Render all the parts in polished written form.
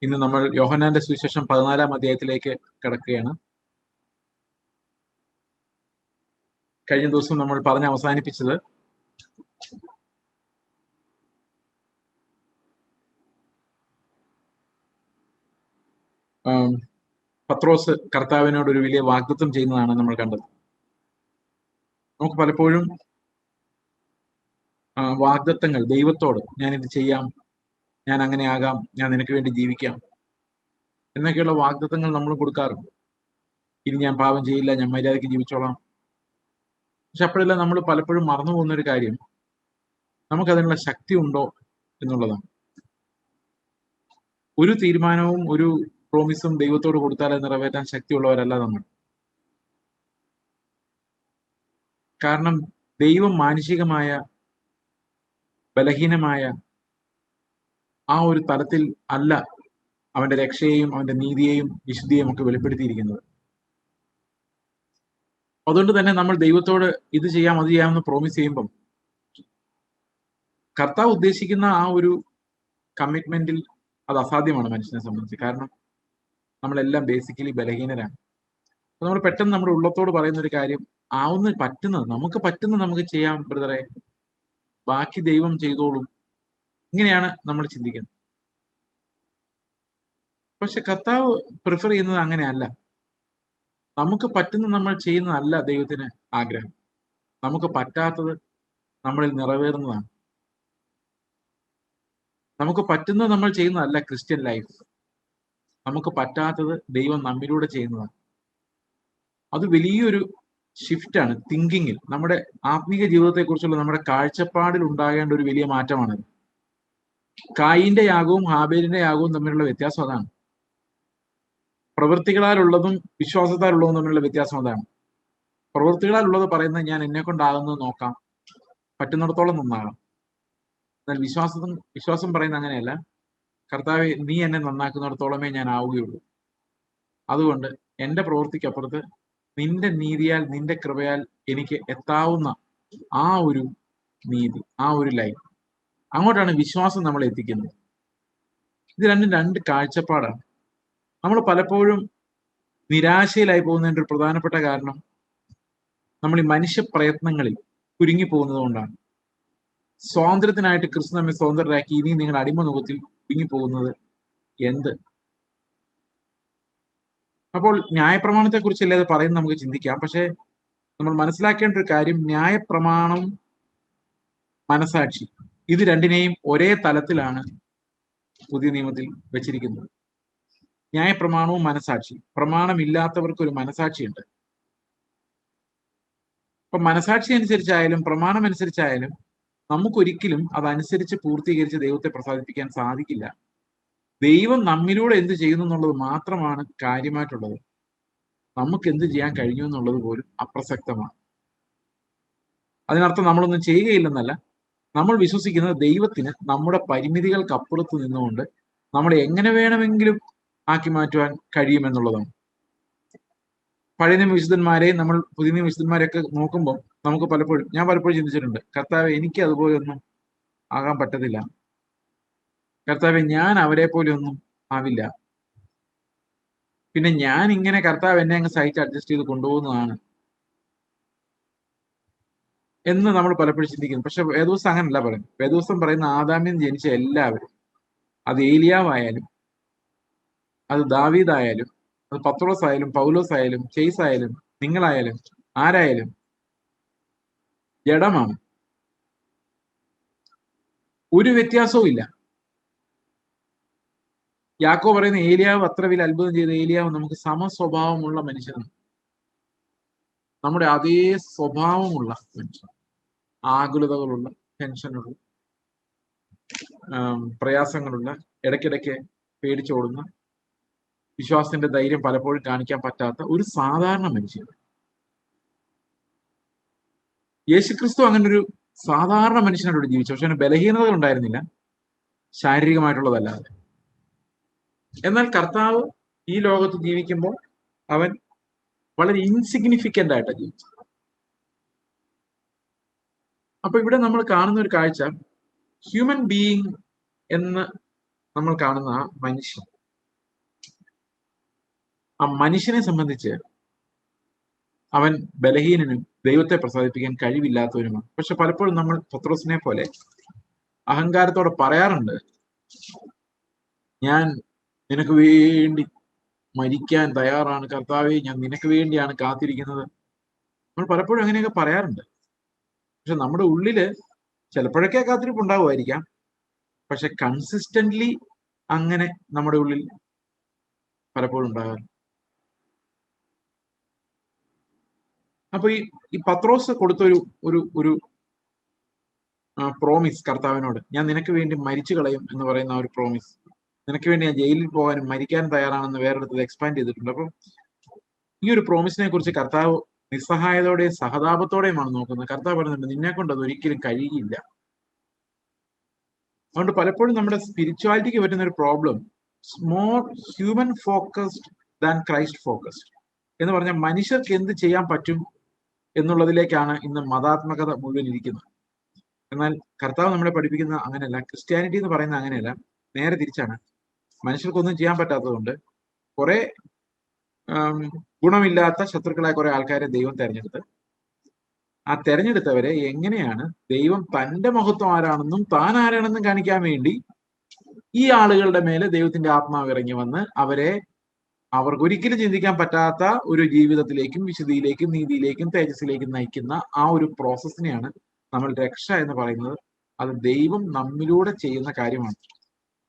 ഇന്ന് നമ്മൾ യോഹന്നാന്റെ സുവിശേഷം 14-ാം അധ്യായത്തിലേക്ക് കടക്കുകയാണ്. കഴിഞ്ഞ ദിവസം നമ്മൾ പറഞ്ഞ് അവസാനിപ്പിച്ചത് പത്രോസ് കർത്താവിനോട് ഒരു വലിയ വാഗ്ദത്തം ചെയ്യുന്നതാണ് നമ്മൾ കണ്ടത്. നമുക്ക് പലപ്പോഴും വാഗ്ദത്തങ്ങൾ ദൈവത്തോട്, ഞാനിത് ചെയ്യാം, ഞാൻ അങ്ങനെ ആകാം, ഞാൻ നിനക്ക് വേണ്ടി ജീവിക്കാം എന്നൊക്കെയുള്ള വാഗ്ദത്തങ്ങൾ നമ്മൾ കൊടുക്കാറുണ്ട്. ഇനി ഞാൻ പാപം ചെയ്യില്ല, ഞാൻ മര്യാദയ്ക്ക് ജീവിച്ചോളാം. പക്ഷെ അപ്പോഴെല്ലാം നമ്മൾ പലപ്പോഴും മറന്നു പോകുന്ന ഒരു കാര്യം, നമുക്കതിനുള്ള ശക്തി ഉണ്ടോ എന്നുള്ളതാണ്. ഒരു തീരുമാനവും ഒരു പ്രോമിസും ദൈവത്തോട് കൊടുത്താൽ അത് നിറവേറ്റാൻ ശക്തിയുള്ളവരല്ല നമ്മൾ. കാരണം ദൈവം മാനുഷികമായ ബലഹീനമായ ആ ഒരു തലത്തിൽ അല്ല അവന്റെ രക്ഷയെയും അവന്റെ നീതിയെയും വിശുദ്ധിയെയും ഒക്കെ വെളിപ്പെടുത്തിയിരിക്കുന്നത്. അതുകൊണ്ട് തന്നെ നമ്മൾ ദൈവത്തോട് ഇത് ചെയ്യാം അത് ചെയ്യാമെന്ന് പ്രോമിസ് ചെയ്യുമ്പം കർത്താവ് ഉദ്ദേശിക്കുന്ന ആ ഒരു കമ്മിറ്റ്മെന്റിൽ അത് അസാധ്യമാണ് മനുഷ്യനെ സംബന്ധിച്ച്. കാരണം നമ്മളെല്ലാം ബേസിക്കലി ബലഹീനരാണ്. അപ്പൊ നമ്മൾ പെട്ടെന്ന് നമ്മുടെ ഉള്ളത്തോട് പറയുന്ന ഒരു കാര്യം, നമുക്ക് പറ്റുന്നത് നമുക്ക് ചെയ്യാം ബ്രദറെ, ബാക്കി ദൈവം ചെയ്തോളും. ഇങ്ങനെയാണ് നമ്മൾ ചിന്തിക്കുന്നത്. പക്ഷെ കർത്താവ് പ്രിഫർ ചെയ്യുന്നത് അങ്ങനെയല്ല. നമുക്ക് പറ്റുന്ന നമ്മൾ ചെയ്യുന്നതല്ല ദൈവത്തിന് ആഗ്രഹം. നമുക്ക് പറ്റാത്തത് നമ്മളിൽ നിറവേറുന്നതാണ്. നമുക്ക് പറ്റുന്നത് നമ്മൾ ചെയ്യുന്നതല്ല ക്രിസ്ത്യൻ ലൈഫ്. നമുക്ക് പറ്റാത്തത് ദൈവം നമ്മിലൂടെ ചെയ്യുന്നതാണ്. അത് വലിയൊരു ഷിഫ്റ്റാണ് തിങ്കിങ്ങിൽ. നമ്മുടെ ആത്മീക ജീവിതത്തെക്കുറിച്ചുള്ള നമ്മുടെ കാഴ്ചപ്പാടിൽ ഉണ്ടാകേണ്ട ഒരു വലിയ മാറ്റമാണത്. കായിന്റെ യാഗവും ഹാബേലിന്റെ യാഗവും തമ്മിലുള്ള വ്യത്യാസം അതാണ്. പ്രവൃത്തികളാലുള്ളതും വിശ്വാസത്താലുള്ളതും തമ്മിലുള്ള വ്യത്യാസം അതാണ്. പ്രവൃത്തികളാലുള്ളത് പറയുന്നത് ഞാൻ എന്നെ കൊണ്ടാകുന്നത് നോക്കാം, പറ്റുന്നിടത്തോളം നന്നാകാം. എന്നാൽ വിശ്വാസം പറയുന്നത് അങ്ങനെയല്ല. കർത്താവെ, നീ എന്നെ നന്നാക്കുന്നിടത്തോളമേ ഞാൻ ആവുകയുള്ളൂ. അതുകൊണ്ട് എന്റെ പ്രവൃത്തിക്കപ്പുറത്ത് നിന്റെ നീതിയാൽ നിന്റെ കൃപയാൽ എനിക്ക് എത്താവുന്ന ആ ഒരു നീതി, ആ ഒരു ലൈഫ്, അങ്ങോട്ടാണ് വിശ്വാസം നമ്മളെ എത്തിക്കുന്നത്. ഇത് രണ്ടും രണ്ട് കാഴ്ചപ്പാടാണ്. നമ്മൾ പലപ്പോഴും നിരാശയിലായി പോകുന്നതിൻ്റെ ഒരു പ്രധാനപ്പെട്ട കാരണം നമ്മൾ ഈ മനുഷ്യ പ്രയത്നങ്ങളിൽ കുരുങ്ങിപ്പോകുന്നത് കൊണ്ടാണ്. സ്വാതന്ത്ര്യത്തിനായിട്ട് ക്രിസ്തു നമ്മെ സ്വതന്ത്രരാക്കി ഇനി നിങ്ങളുടെ അടിമനുഖത്തിൽ കുരുങ്ങിപ്പോകുന്നത് എന്ത്? അപ്പോൾ ന്യായപ്രമാണത്തെ കുറിച്ചല്ലേ അത് പറയുന്നത് നമുക്ക് ചിന്തിക്കാം. പക്ഷെ നമ്മൾ മനസ്സിലാക്കേണ്ട ഒരു കാര്യം, ന്യായപ്രമാണം, മനസാക്ഷി, ഇത് രണ്ടിനെയും ഒരേ തലത്തിലാണ് പുതിയ നിയമത്തിൽ വെച്ചിരിക്കുന്നത്. ന്യായപ്രമാണവും മനസാക്ഷി. പ്രമാണമില്ലാത്തവർക്ക് ഒരു മനസാക്ഷിയുണ്ട്. അപ്പൊ മനസാക്ഷി അനുസരിച്ചായാലും പ്രമാണം അനുസരിച്ചായാലും നമുക്കൊരിക്കലും അതനുസരിച്ച് പൂർത്തീകരിച്ച് ദൈവത്തെ പ്രസാദിപ്പിക്കാൻ സാധിക്കില്ല. ദൈവം നമ്മിലൂടെ എന്ത് ചെയ്യുന്നു എന്നുള്ളത് മാത്രമാണ് കാര്യമായിട്ടുള്ളത്. നമുക്ക് എന്ത് ചെയ്യാൻ കഴിഞ്ഞു എന്നുള്ളത് പോലും അപ്രസക്തമാണ്. അതിനർത്ഥം നമ്മളൊന്നും ചെയ്യുകയില്ലെന്നല്ല. നമ്മൾ വിശ്വസിക്കുന്നത് ദൈവത്തിന് നമ്മുടെ പരിമിതികൾക്കപ്പുറത്ത് നിന്നുകൊണ്ട് നമ്മളെ എങ്ങനെ വേണമെങ്കിലും ആക്കി മാറ്റുവാൻ കഴിയുമെന്നുള്ളതാണ്. പഴയ നിയമ വിശുദ്ധന്മാരെ നമ്മൾ പുതിയ നിയമ വിശുദ്ധന്മാരെയൊക്കെ നോക്കുമ്പോൾ ഞാൻ പലപ്പോഴും ചിന്തിച്ചിട്ടുണ്ട്, കർത്താവെ, എനിക്ക് അതുപോലെ ഒന്നും ആകാൻ പറ്റത്തില്ല. കർത്താവെ, ഞാൻ അവരെ പോലെ ഒന്നും ആവില്ല. പിന്നെ ഞാൻ ഇങ്ങനെ കർത്താവ് എന്നെ അങ്ങ് സഹിച്ച് അഡ്ജസ്റ്റ് ചെയ്ത് കൊണ്ടുപോകുന്നതാണ് എന്ന് നമ്മൾ പലപ്പോഴും ചിന്തിക്കുന്നു. പക്ഷെ വേദോസം അങ്ങനല്ല പറയുന്നത്. വേദോസം പറയുന്ന ആദാമ്യം ജനിച്ച എല്ലാവരും, അത് ഏലിയാവായാലും, അത് ദാവീദായാലും, അത് പത്രോസ് ആയാലും, പൗലോസ് ആയാലും, ചെയ്സ് ആയാലും, നിങ്ങളായാലും, ആരായാലും ജഡമാണ്. ഒരു വ്യത്യാസവും ഇല്ല. യാക്കോ പറയുന്ന ഏലിയാവ് അത്ര വലിയ അത്ഭുതം ചെയ്ത ഏലിയാവ് നമുക്ക് സമസ്വഭാവമുള്ള മനുഷ്യനാണ്. നമ്മുടെ അതേ സ്വഭാവമുള്ള മനുഷ്യൻ. ആകുലതകളുള്ള, ടെൻഷനുള്ള, പ്രയാസങ്ങളുള്ള, ഇടയ്ക്കിടയ്ക്ക് പേടിച്ചോടുന്ന, വിശ്വാസത്തിന്റെ ധൈര്യം പലപ്പോഴും കാണിക്കാൻ പറ്റാത്ത ഒരു സാധാരണ മനുഷ്യൻ. യേശുക്രിസ്തു അങ്ങനെ ഒരു സാധാരണ മനുഷ്യനായിട്ട് ജീവിച്ചു. പക്ഷെ അവന് ബലഹീനതകൾ ഉണ്ടായിരുന്നില്ല, ശാരീരികമായിട്ടുള്ളതല്ലാതെ. എന്നാൽ കർത്താവ് ഈ ലോകത്ത് ജീവിക്കുമ്പോൾ അവൻ വളരെ ഇൻസിഗ്നിഫിക്കന്റ് ആയിട്ടാണ് ജീവിച്ചത്. അപ്പൊ ഇവിടെ നമ്മൾ കാണുന്ന ഒരു കാഴ്ച, ഹ്യൂമൻ ബീയിങ് എന്ന് നമ്മൾ കാണുന്ന ആ മനുഷ്യൻ ആ മനുഷ്യനെ സംബന്ധിച്ച് അവൻ ബലഹീനനും ദൈവത്തെ പ്രസാദിപ്പിക്കാൻ കഴിവില്ലാത്തവനുമാണ്. പക്ഷെ പലപ്പോഴും നമ്മൾ പത്രോസിനെ പോലെ അഹങ്കാരത്തോടെ പറയാറുണ്ട്, ഞാൻ നിനക്ക് വേണ്ടി മരിക്കാൻ തയ്യാറാണ് കർത്താവേ, ഞാൻ നിനക്ക് വേണ്ടിയാണ് കാത്തിരിക്കുന്നത്. നമ്മൾ പലപ്പോഴും അങ്ങനെയൊക്കെ പറയാറുണ്ട്. പക്ഷെ നമ്മുടെ ഉള്ളില് ചിലപ്പോഴൊക്കെ കാത്തിരിപ്പ് ഉണ്ടാവുമായിരിക്കാം, പക്ഷെ കൺസിസ്റ്റന്റ്ലി അങ്ങനെ നമ്മുടെ ഉള്ളിൽ പലപ്പോഴും ഉണ്ടാകാറുണ്ട്. അപ്പൊ ഈ പത്രോസ് കൊടുത്ത ഒരു പ്രോമിസ് കർത്താവിനോട്, ഞാൻ നിനക്ക് വേണ്ടി മരിച്ചു കളയും എന്ന് പറയുന്ന ഒരു പ്രോമിസ്, നിനക്ക് വേണ്ടി ഞാൻ ജയിലിൽ പോകാനും മരിക്കാനും തയ്യാറാണെന്ന് വേറെടുത്ത് എക്സ്പാൻഡ് ചെയ്തിട്ടുണ്ട്. അപ്പം ഈ ഒരു പ്രോമിസിനെ കുറിച്ച് കർത്താവ് നിസ്സഹായതയോടെയും സഹതാപത്തോടെയുമാണ് നോക്കുന്നത്. കർത്താവ് പറയുന്നുണ്ട്, നിന്നെ കൊണ്ട് അത് ഒരിക്കലും കഴിയില്ല. അതുകൊണ്ട് പലപ്പോഴും നമ്മുടെ സ്പിരിച്വാലിറ്റിക്ക് പറ്റുന്ന ഒരു problem more human focused than Christ focused എന്ന് പറഞ്ഞാൽ മനുഷ്യർക്ക് എന്ത് ചെയ്യാൻ പറ്റും എന്നുള്ളതിലേക്കാണ് ഇന്ന് മതാത്മകത മുഴുവൻ ഇരിക്കുന്നത്. എന്നാൽ കർത്താവ് നമ്മളെ പഠിപ്പിക്കുന്ന അങ്ങനെയല്ല. ക്രിസ്ത്യാനിറ്റി എന്ന് പറയുന്നത് അങ്ങനെയല്ല, നേരെ തിരിച്ചാണ്. മനുഷ്യർക്കൊന്നും ചെയ്യാൻ പറ്റാത്തതുകൊണ്ട് കുറെ ഗുണമില്ലാത്ത ശത്രുക്കളായ കുറെ ആൾക്കാരെ ദൈവം തെരഞ്ഞെടുത്ത് ആ തെരഞ്ഞെടുത്തവരെ എങ്ങനെയാണ് ദൈവം തന്റെ മഹത്വം ആരാണെന്നും താൻ ആരാണെന്നും കാണിക്കാൻ വേണ്ടി ഈ ആളുകളുടെ മേലെ ദൈവത്തിന്റെ ആത്മാവ് ഇറങ്ങി വന്ന് അവരെ അവർക്ക് ഒരിക്കലും ചിന്തിക്കാൻ പറ്റാത്ത ഒരു ജീവിതത്തിലേക്കും വിശുദ്ധിയിലേക്കും നീതിയിലേക്കും തേജസ്സിലേക്കും നയിക്കുന്ന ആ ഒരു പ്രോസസ്സിനെയാണ് നമ്മൾ രക്ഷ എന്ന് പറയുന്നത്. അത് ദൈവം നമ്മിലൂടെ ചെയ്യുന്ന കാര്യമാണ്.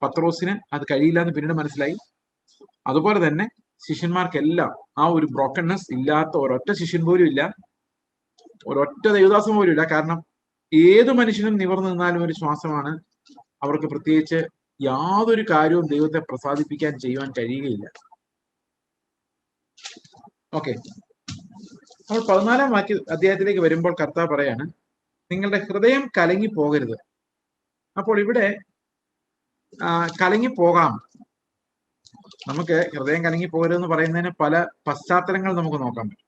പത്രോസിന് അത് കഴിയില്ല എന്ന് പിന്നീട് മനസ്സിലായി. അതുപോലെ തന്നെ ശിഷ്യന്മാർക്കെല്ലാം ആ ഒരു ബ്രോക്കൺനെസ് ഇല്ലാത്ത ഒരൊറ്റ ശിഷ്യൻ പോലും ഇല്ല, ഒരൊറ്റ ദൈവദാസം പോലും ഇല്ല. കാരണം ഏത് മനുഷ്യനും നിവർന്നു നിന്നാലും ഒരു ശ്വാസമാണ്. അവർക്ക് പ്രത്യേകിച്ച് യാതൊരു കാര്യവും ദൈവത്തെ പ്രസാദിപ്പിക്കാൻ ചെയ്യുവാൻ കഴിയുകയില്ല. ഓക്കെ, നമ്മൾ 14-ാം അധ്യായത്തിലേക്ക് വരുമ്പോൾ കർത്താവ് പറയാണ്, നിങ്ങളുടെ ഹൃദയം കലങ്ങി പോകരുത്. അപ്പോൾ ഇവിടെ കലങ്ങി പോകാം. നമുക്ക് ഹൃദയം കലങ്ങി പോകരുതെന്ന് പറയുന്നതിന് പല പശ്ചാത്തലങ്ങൾ നമുക്ക് നോക്കാൻ പറ്റും.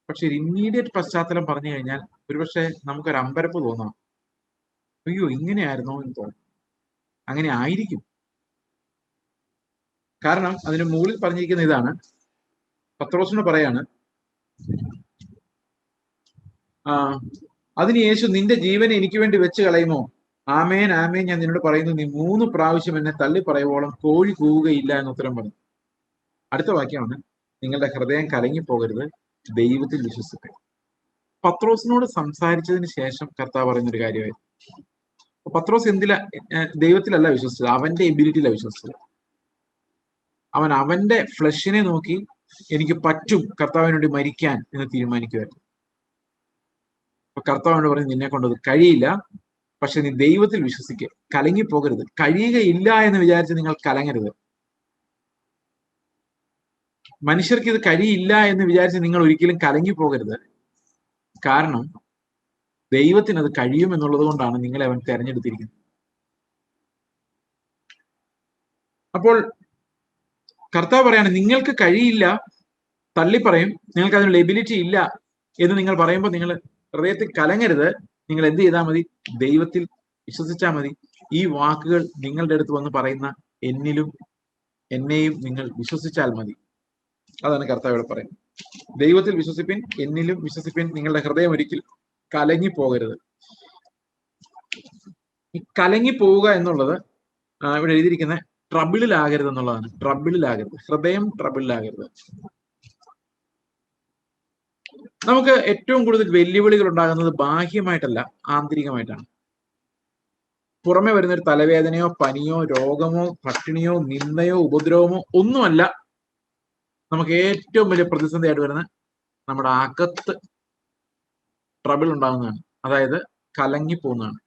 പക്ഷെ ഒരു ഇമ്മീഡിയറ്റ് പശ്ചാത്തലം പറഞ്ഞു കഴിഞ്ഞാൽ ഒരുപക്ഷെ നമുക്കൊരു അമ്പരപ്പ് തോന്നാം. അയ്യോ, ഇങ്ങനെയായിരുന്നോ എന്ന് തോന്നും. അങ്ങനെ ആയിരിക്കും. കാരണം അതിന് മുകളിൽ പറഞ്ഞിരിക്കുന്ന ഇതാണ്. പത്രോസിനോട് പറയാണ്, അതിന് യേശു, നിന്റെ ജീവനെ എനിക്ക് വേണ്ടി വെച്ച് കളയുമോ? ആമേൻ ആമേൻ, ഞാൻ നിന്നോട് പറയുന്നു, നീ 3 പ്രാവശ്യം എന്നെ തള്ളി പറയുവോളം കോഴി കൂവുകയില്ല എന്ന് ഉത്തരം പറഞ്ഞു. അടുത്ത വാക്യമാണ്, നിങ്ങളുടെ ഹൃദയം കലങ്ങി പോകരുത്, ദൈവത്തിൽ വിശ്വസിക്കുക. പത്രോസിനോട് സംസാരിച്ചതിന് ശേഷം കർത്താവ് പറയുന്നൊരു കാര്യമായിരുന്നു. പത്രോസ് ദൈവത്തിലല്ല വിശ്വസിച്ചത്, അവന്റെ എബിലിറ്റിയിലാണ് വിശ്വസിച്ചത്. അവന്റെ ഫ്ലഷിനെ നോക്കി എനിക്ക് പറ്റും കർത്താവിന് വേണ്ടി മരിക്കാൻ എന്ന് തീരുമാനിക്കുമായിരുന്നു. അപ്പൊ കർത്താവിനോട് പറഞ്ഞു, നിന്നെ കൊണ്ടത് കഴിയില്ല, പക്ഷെ നീ ദൈവത്തിൽ വിശ്വസിക്കുക, കലങ്ങി പോകരുത്. കഴിയുകയില്ല എന്ന് വിചാരിച്ച് നിങ്ങൾ കലങ്ങരുത്. മനുഷ്യർക്ക് ഇത് കഴിയില്ല എന്ന് വിചാരിച്ച് നിങ്ങൾ ഒരിക്കലും കലങ്ങി പോകരുത്. കാരണം ദൈവത്തിന് അത് കഴിയുമെന്നുള്ളത് കൊണ്ടാണ് നിങ്ങളെ അവൻ തെരഞ്ഞെടുത്തിരിക്കുന്നത്. അപ്പോൾ കർത്താവ് പറയാണ്, നിങ്ങൾക്ക് കഴിയില്ല, തള്ളിപ്പറയും, നിങ്ങൾക്ക് അതിനുള്ള എബിലിറ്റി ഇല്ല എന്ന് നിങ്ങൾ പറയുമ്പോൾ നിങ്ങൾ ഹൃദയത്തിൽ കലങ്ങരുത്. നിങ്ങൾ എന്ത് ചെയ്താൽ മതി? ദൈവത്തിൽ വിശ്വസിച്ചാൽ മതി. ഈ വാക്കുകൾ നിങ്ങളുടെ അടുത്ത് വന്ന് പറയുന്ന എന്നെയും നിങ്ങൾ വിശ്വസിച്ചാൽ മതി. അതാണ് കർത്താവ് ഇവിടെ പറയുന്നത്. ദൈവത്തിൽ വിശ്വസിപ്പിൻ, എന്നിലും വിശ്വസിപ്പിൻ, നിങ്ങളുടെ ഹൃദയം ഒരിക്കലും കലങ്ങി പോകരുത്. ഈ കലങ്ങി പോവുക എന്നുള്ളത് ഇവിടെ എഴുതിയിരിക്കുന്ന ട്രബിളിലാകരുത് എന്നുള്ളതാണ്. ട്രബിളിലാകരുത്, ഹൃദയം ട്രബിളിലാകരുത്. നമുക്ക് ഏറ്റവും കൂടുതൽ വെല്ലുവിളികൾ ഉണ്ടാകുന്നത് ബാഹ്യമായിട്ടല്ല, ആന്തരികമായിട്ടാണ്. പുറമെ വരുന്നൊരു തലവേദനയോ പനിയോ രോഗമോ പട്ടിണിയോ നിന്ദയോ ഉപദ്രവമോ ഒന്നുമല്ല നമുക്ക് ഏറ്റവും വലിയ പ്രതിസന്ധിയായിട്ട് വരുന്ന നമ്മുടെ അകത്ത് ട്രബിൾ ഉണ്ടാകുന്നതാണ്. അതായത് കലങ്ങിപ്പോകുന്നതാണ്.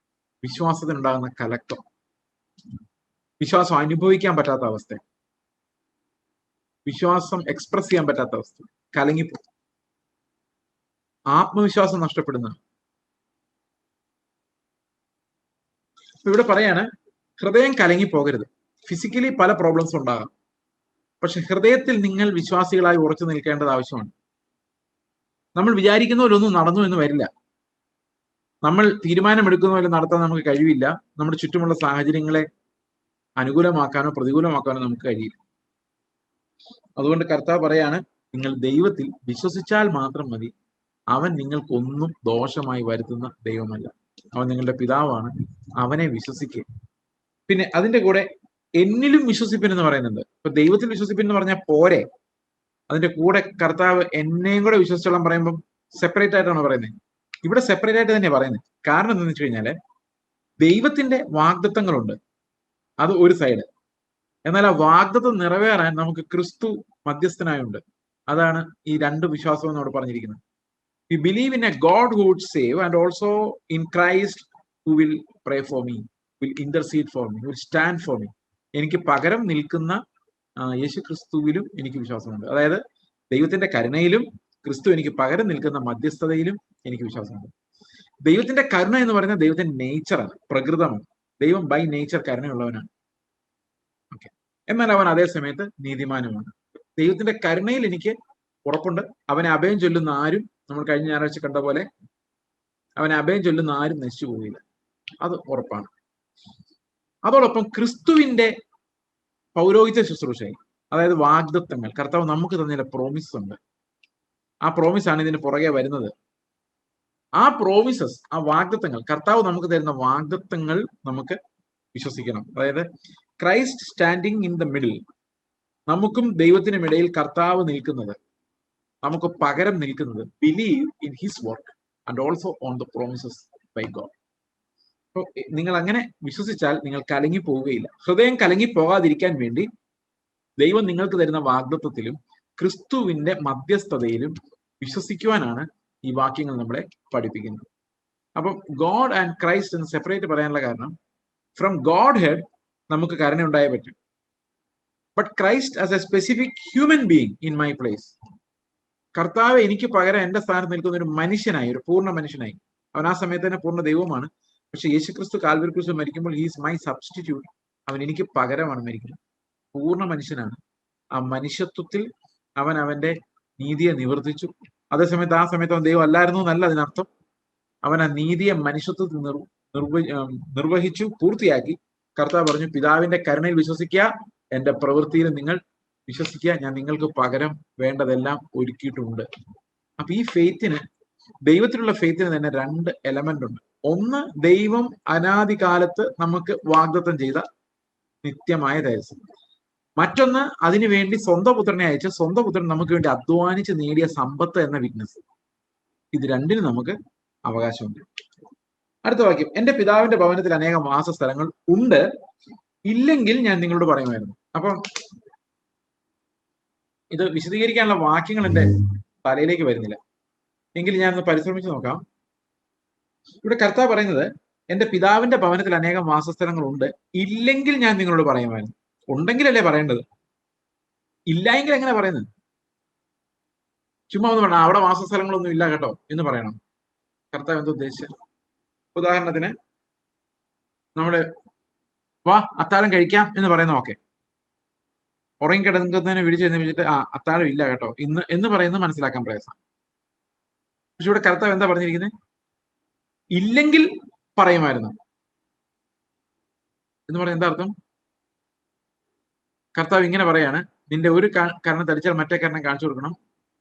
വിശ്വാസത്തിനുണ്ടാകുന്ന കലക്കം, വിശ്വാസം അനുഭവിക്കാൻ പറ്റാത്ത അവസ്ഥ, വിശ്വാസം എക്സ്പ്രസ് ചെയ്യാൻ പറ്റാത്ത അവസ്ഥ, കലങ്ങിപ്പോ, ആത്മവിശ്വാസം നഷ്ടപ്പെടുന്ന. ഇവിടെ പറയാണ്, ഹൃദയം കലങ്ങി പോകരുത്. ഫിസിക്കലി പല പ്രോബ്ലംസ് ഉണ്ടാകാം, പക്ഷെ ഹൃദയത്തിൽ നിങ്ങൾ വിശ്വാസികളായി ഉറച്ചു നിൽക്കേണ്ടത് ആവശ്യമാണ്. നമ്മൾ വിചാരിക്കുന്ന പോലെ ഒന്നും നടന്നു എന്ന് വരില്ല. നമ്മൾ തീരുമാനമെടുക്കുന്ന പോലെ നടത്താൻ നമുക്ക് കഴിവില്ല. നമ്മുടെ ചുറ്റുമുള്ള സാഹചര്യങ്ങളെ അനുകൂലമാക്കാനോ പ്രതികൂലമാക്കാനോ നമുക്ക് കഴിയില്ല. അതുകൊണ്ട് കർത്താവ് പറയാണ്, നിങ്ങൾ ദൈവത്തിൽ വിശ്വസിച്ചാൽ മാത്രം മതി. അവൻ നിങ്ങൾക്കൊന്നും ദോഷമായി വരുത്തുന്ന ദൈവമല്ല. അവൻ നിങ്ങളുടെ പിതാവാണ്. അവനെ വിശ്വസിക്കുക. പിന്നെ അതിന്റെ കൂടെ എന്നിലും വിശ്വസിപ്പിൻ എന്ന് പറയുന്നുണ്ട്. ഇപ്പൊ ദൈവത്തിൽ വിശ്വസിപ്പിൻ എന്ന് പറഞ്ഞാൽ പോരെ, അതിന്റെ കൂടെ കർത്താവ് എന്നെയും കൂടെ വിശ്വസിച്ചോളാൻ പറയുമ്പോൾ സെപ്പറേറ്റ് ആയിട്ടാണ് പറയുന്നത്. ഇവിടെ സെപ്പറേറ്റ് ആയിട്ട് തന്നെ പറയുന്നത്. കാരണം എന്താണെന്ന് വെച്ച് കഴിഞ്ഞാല് ദൈവത്തിന്റെ വാഗ്ദത്തങ്ങളുണ്ട്, അത് ഒരു സൈഡ്. എന്നാൽ ആ വാഗ്ദത്തം നിറവേറാൻ നമുക്ക് ക്രിസ്തു മധ്യസ്ഥനായുണ്ട്. അതാണ് ഈ രണ്ട് വിശ്വാസം എന്നോട് പറഞ്ഞിരിക്കുന്നത്. We believe in a god who would save and also in Christ who will pray for me, will intercede for me, will stand for me. എനിക്ക് പകരം നിൽക്കുന്ന യേശു ക്രിസ്തുവിലും എനിക്ക് വിശ്വാസമുണ്ട്. അതായത് ദൈവത്തിന്റെ കരുണയിലും ക്രിസ്തു എനിക്ക് പകരം നിൽക്കുന്ന മധ്യസ്ഥതയിലും എനിക്ക് വിശ്വാസമുണ്ട്. ദൈവത്തിന്റെ കരുണ എന്ന് പറയുന്നത് ദൈവത്തിന്റെ നേച്ചറാണ്, പ്രകൃതമാണ്. ദൈവം ബൈ നേച്ചർ കരുണയുള്ളവനാണ്. ഓക്കെ, എന്നാൽ അവൻ അതേ സമയത്ത് നീതിമാനുമാണ്. ദൈവത്തിന്റെ കരുണയിൽ എനിക്ക് ഉറപ്പുണ്ട്. അവനെ അഭയം ചൊല്ലുന്ന ആരും, നമ്മൾ കഴിഞ്ഞ ഞായറാഴ്ച കണ്ട പോലെ, അവനെ അഭയം ചൊല്ലുന്ന ആരും നശിച്ചു പോവില്ല, അത് ഉറപ്പാണ്. അതോടൊപ്പം ക്രിസ്തുവിന്റെ പൗരോഹിത്യ ശുശ്രൂഷയിൽ, അതായത് വാഗ്ദത്തങ്ങൾ, കർത്താവ് നമുക്ക് തന്ന പ്രോമിസ് ഉണ്ട്. ആ പ്രോമിസ് ആണ് ഇതിന് പുറകെ വരുന്നത്. ആ പ്രോമിസസ്, ആ വാഗ്ദത്തങ്ങൾ, കർത്താവ് നമുക്ക് തരുന്ന വാഗ്ദത്തങ്ങൾ നമുക്ക് വിശ്വസിക്കണം. അതായത് Christ standing in the middle, നമുക്കും ദൈവത്തിനും ഇടയിൽ കർത്താവ് നിൽക്കുന്നത്, നമുക്ക് പകരം നിൽക്കുന്നത്. Believe in his work and also on the promises by God. അപ്പോൾ നിങ്ങൾ അങ്ങനെ വിശ്വസിച്ചാൽ നിങ്ങൾ കലങ്ങി പോവുകയില്ല. ഹൃദയം കലങ്ങി പോകാതിരിക്കാൻ വേണ്ടി ദൈവം നിങ്ങൾക്ക് തരുന്ന വാഗ്ദത്തത്തിലും ക്രിസ്തുവിന്റെ മധ്യസ്ഥതയിലും വിശ്വസിക്കുവാനാണ് ഈ വാക്യങ്ങൾ നമ്മളെ പഠിപ്പിക്കുന്നത്. അപ്പം ഗോഡ് ആൻഡ് ക്രൈസ്റ്റ് എന്ന് സെപ്പറേറ്റ് പറയാനുള്ള കാരണം, ഫ്രം ഗോഡ് ഹെഡ് നമുക്ക് കരുണ ഉണ്ടായേ പറ്റും. But Christ as A specific human being in my place, കർത്താവ് എനിക്ക് പകരം എന്റെ സ്ഥാനത്ത് നിൽക്കുന്ന ഒരു മനുഷ്യനായി, ഒരു പൂർണ്ണ മനുഷ്യനായി. അവൻ ആ സമയത്ത് തന്നെ പൂർണ്ണ ദൈവമാണ്. പക്ഷെ യേശുക്രിസ്തു കാൽവരി ക്രൂശിൽ മരിക്കുമ്പോൾ ഹീസ് മൈ സബ്സ്റ്റിറ്റ്യൂട്ട്. അവൻ എനിക്ക് പകരമാണ് മരിക്കുന്നത്. പൂർണ്ണ മനുഷ്യനാണ്. ആ മനുഷ്യത്വത്തിൽ അവൻ അവന്റെ നീതിയെ നിവർത്തിച്ചു. അതേസമയത്ത് ആ സമയത്ത് അവൻ ദൈവം അല്ലായിരുന്നു എന്നല്ല അതിനർത്ഥം. അവൻ ആ നീതിയെ മനുഷ്യത്വത്തിൽ നിർവഹിച്ചു, പൂർത്തിയാക്കി. കർത്താവ് പറഞ്ഞു, പിതാവിന്റെ കരുണയിൽ വിശ്വസിക്കുക, എന്റെ പ്രവൃത്തിയിൽ നിങ്ങൾ വിശ്വസിക്കുക, ഞാൻ നിങ്ങൾക്ക് പകരം വേണ്ടതെല്ലാം ഒരുക്കിയിട്ടുണ്ട്. അപ്പൊ ഈ ഫെയ്ത്തിന്, ദൈവത്തിലുള്ള ഫെയ്ത്തിന് തന്നെ രണ്ട് എലമെന്റ് ഉണ്ട്. ഒന്ന്, ദൈവം അനാദികാലത്ത് നമുക്ക് വാഗ്ദത്തം ചെയ്ത നിത്യമായ തേജസ്. മറ്റൊന്ന്, അതിനുവേണ്ടി സ്വന്തം പുത്രനെ അയച്ച് സ്വന്തം പുത്രൻ നമുക്ക് വേണ്ടി അധ്വാനിച്ച് നേടിയ സമ്പത്ത് എന്ന വിറ്റ്നസ്. ഇത് രണ്ടിനും നമുക്ക് അവകാശമുണ്ട്. അടുത്ത വാക്യം, എന്റെ പിതാവിന്റെ ഭവനത്തിൽ അനേകം വാസസ്ഥലങ്ങൾ ഉണ്ട്, ഇല്ലെങ്കിൽ ഞാൻ നിങ്ങളോട് പറയുമായിരുന്നു. അപ്പം ഇത് വിശദീകരിക്കാനുള്ള വാക്യങ്ങൾ എന്റെ തലയിലേക്ക് വരുന്നില്ല, എങ്കിൽ ഞാനൊന്ന് പരിശ്രമിച്ചു നോക്കാം. ഇവിടെ കർത്താവ് പറയുന്നത്, എന്റെ പിതാവിന്റെ ഭവനത്തിൽ അനേകം വാസസ്ഥലങ്ങൾ ഉണ്ട്, ഇല്ലെങ്കിൽ ഞാൻ നിങ്ങളോട് പറയുമായിരുന്നു. ഉണ്ടെങ്കിലല്ലേ പറയേണ്ടത്, ഇല്ലായെങ്കിൽ എങ്ങനെ പറയുന്നത്? ചുമ്മാ ഒന്ന് പറയണം, അവിടെ വാസസ്ഥലങ്ങളൊന്നും ഇല്ല കേട്ടോ എന്ന് പറയണം. കർത്താവ് എന്താ ഉദ്ദേശിച്ചത്? ഉദാഹരണത്തിന് നമ്മള് വാ അത്താഴം കഴിക്കാം എന്ന് പറയുന്ന, ഓക്കെ, ഉറങ്ങിക്കിടക്കുന്നതിനെ വിളിച്ചു എഴുന്നേപ്പിച്ചിട്ട് അത്താഴം ഇല്ല കേട്ടോ ഇന്ന് എന്ന് പറയുന്നത് മനസ്സിലാക്കാൻ പ്രയാസം. പക്ഷെ ഇവിടെ കർത്താവ് എന്താ പറഞ്ഞിരിക്കുന്നത്? ഇല്ലെങ്കിൽ പറയുമായിരുന്നു എന്ന് പറഞ്ഞ എന്താ അർത്ഥം? കർത്താവ് ഇങ്ങനെ പറയാണ്, നിന്റെ ഒരു കരണം തടിച്ചാൽ മറ്റേ കരണം കാണിച്ചു കൊടുക്കണം,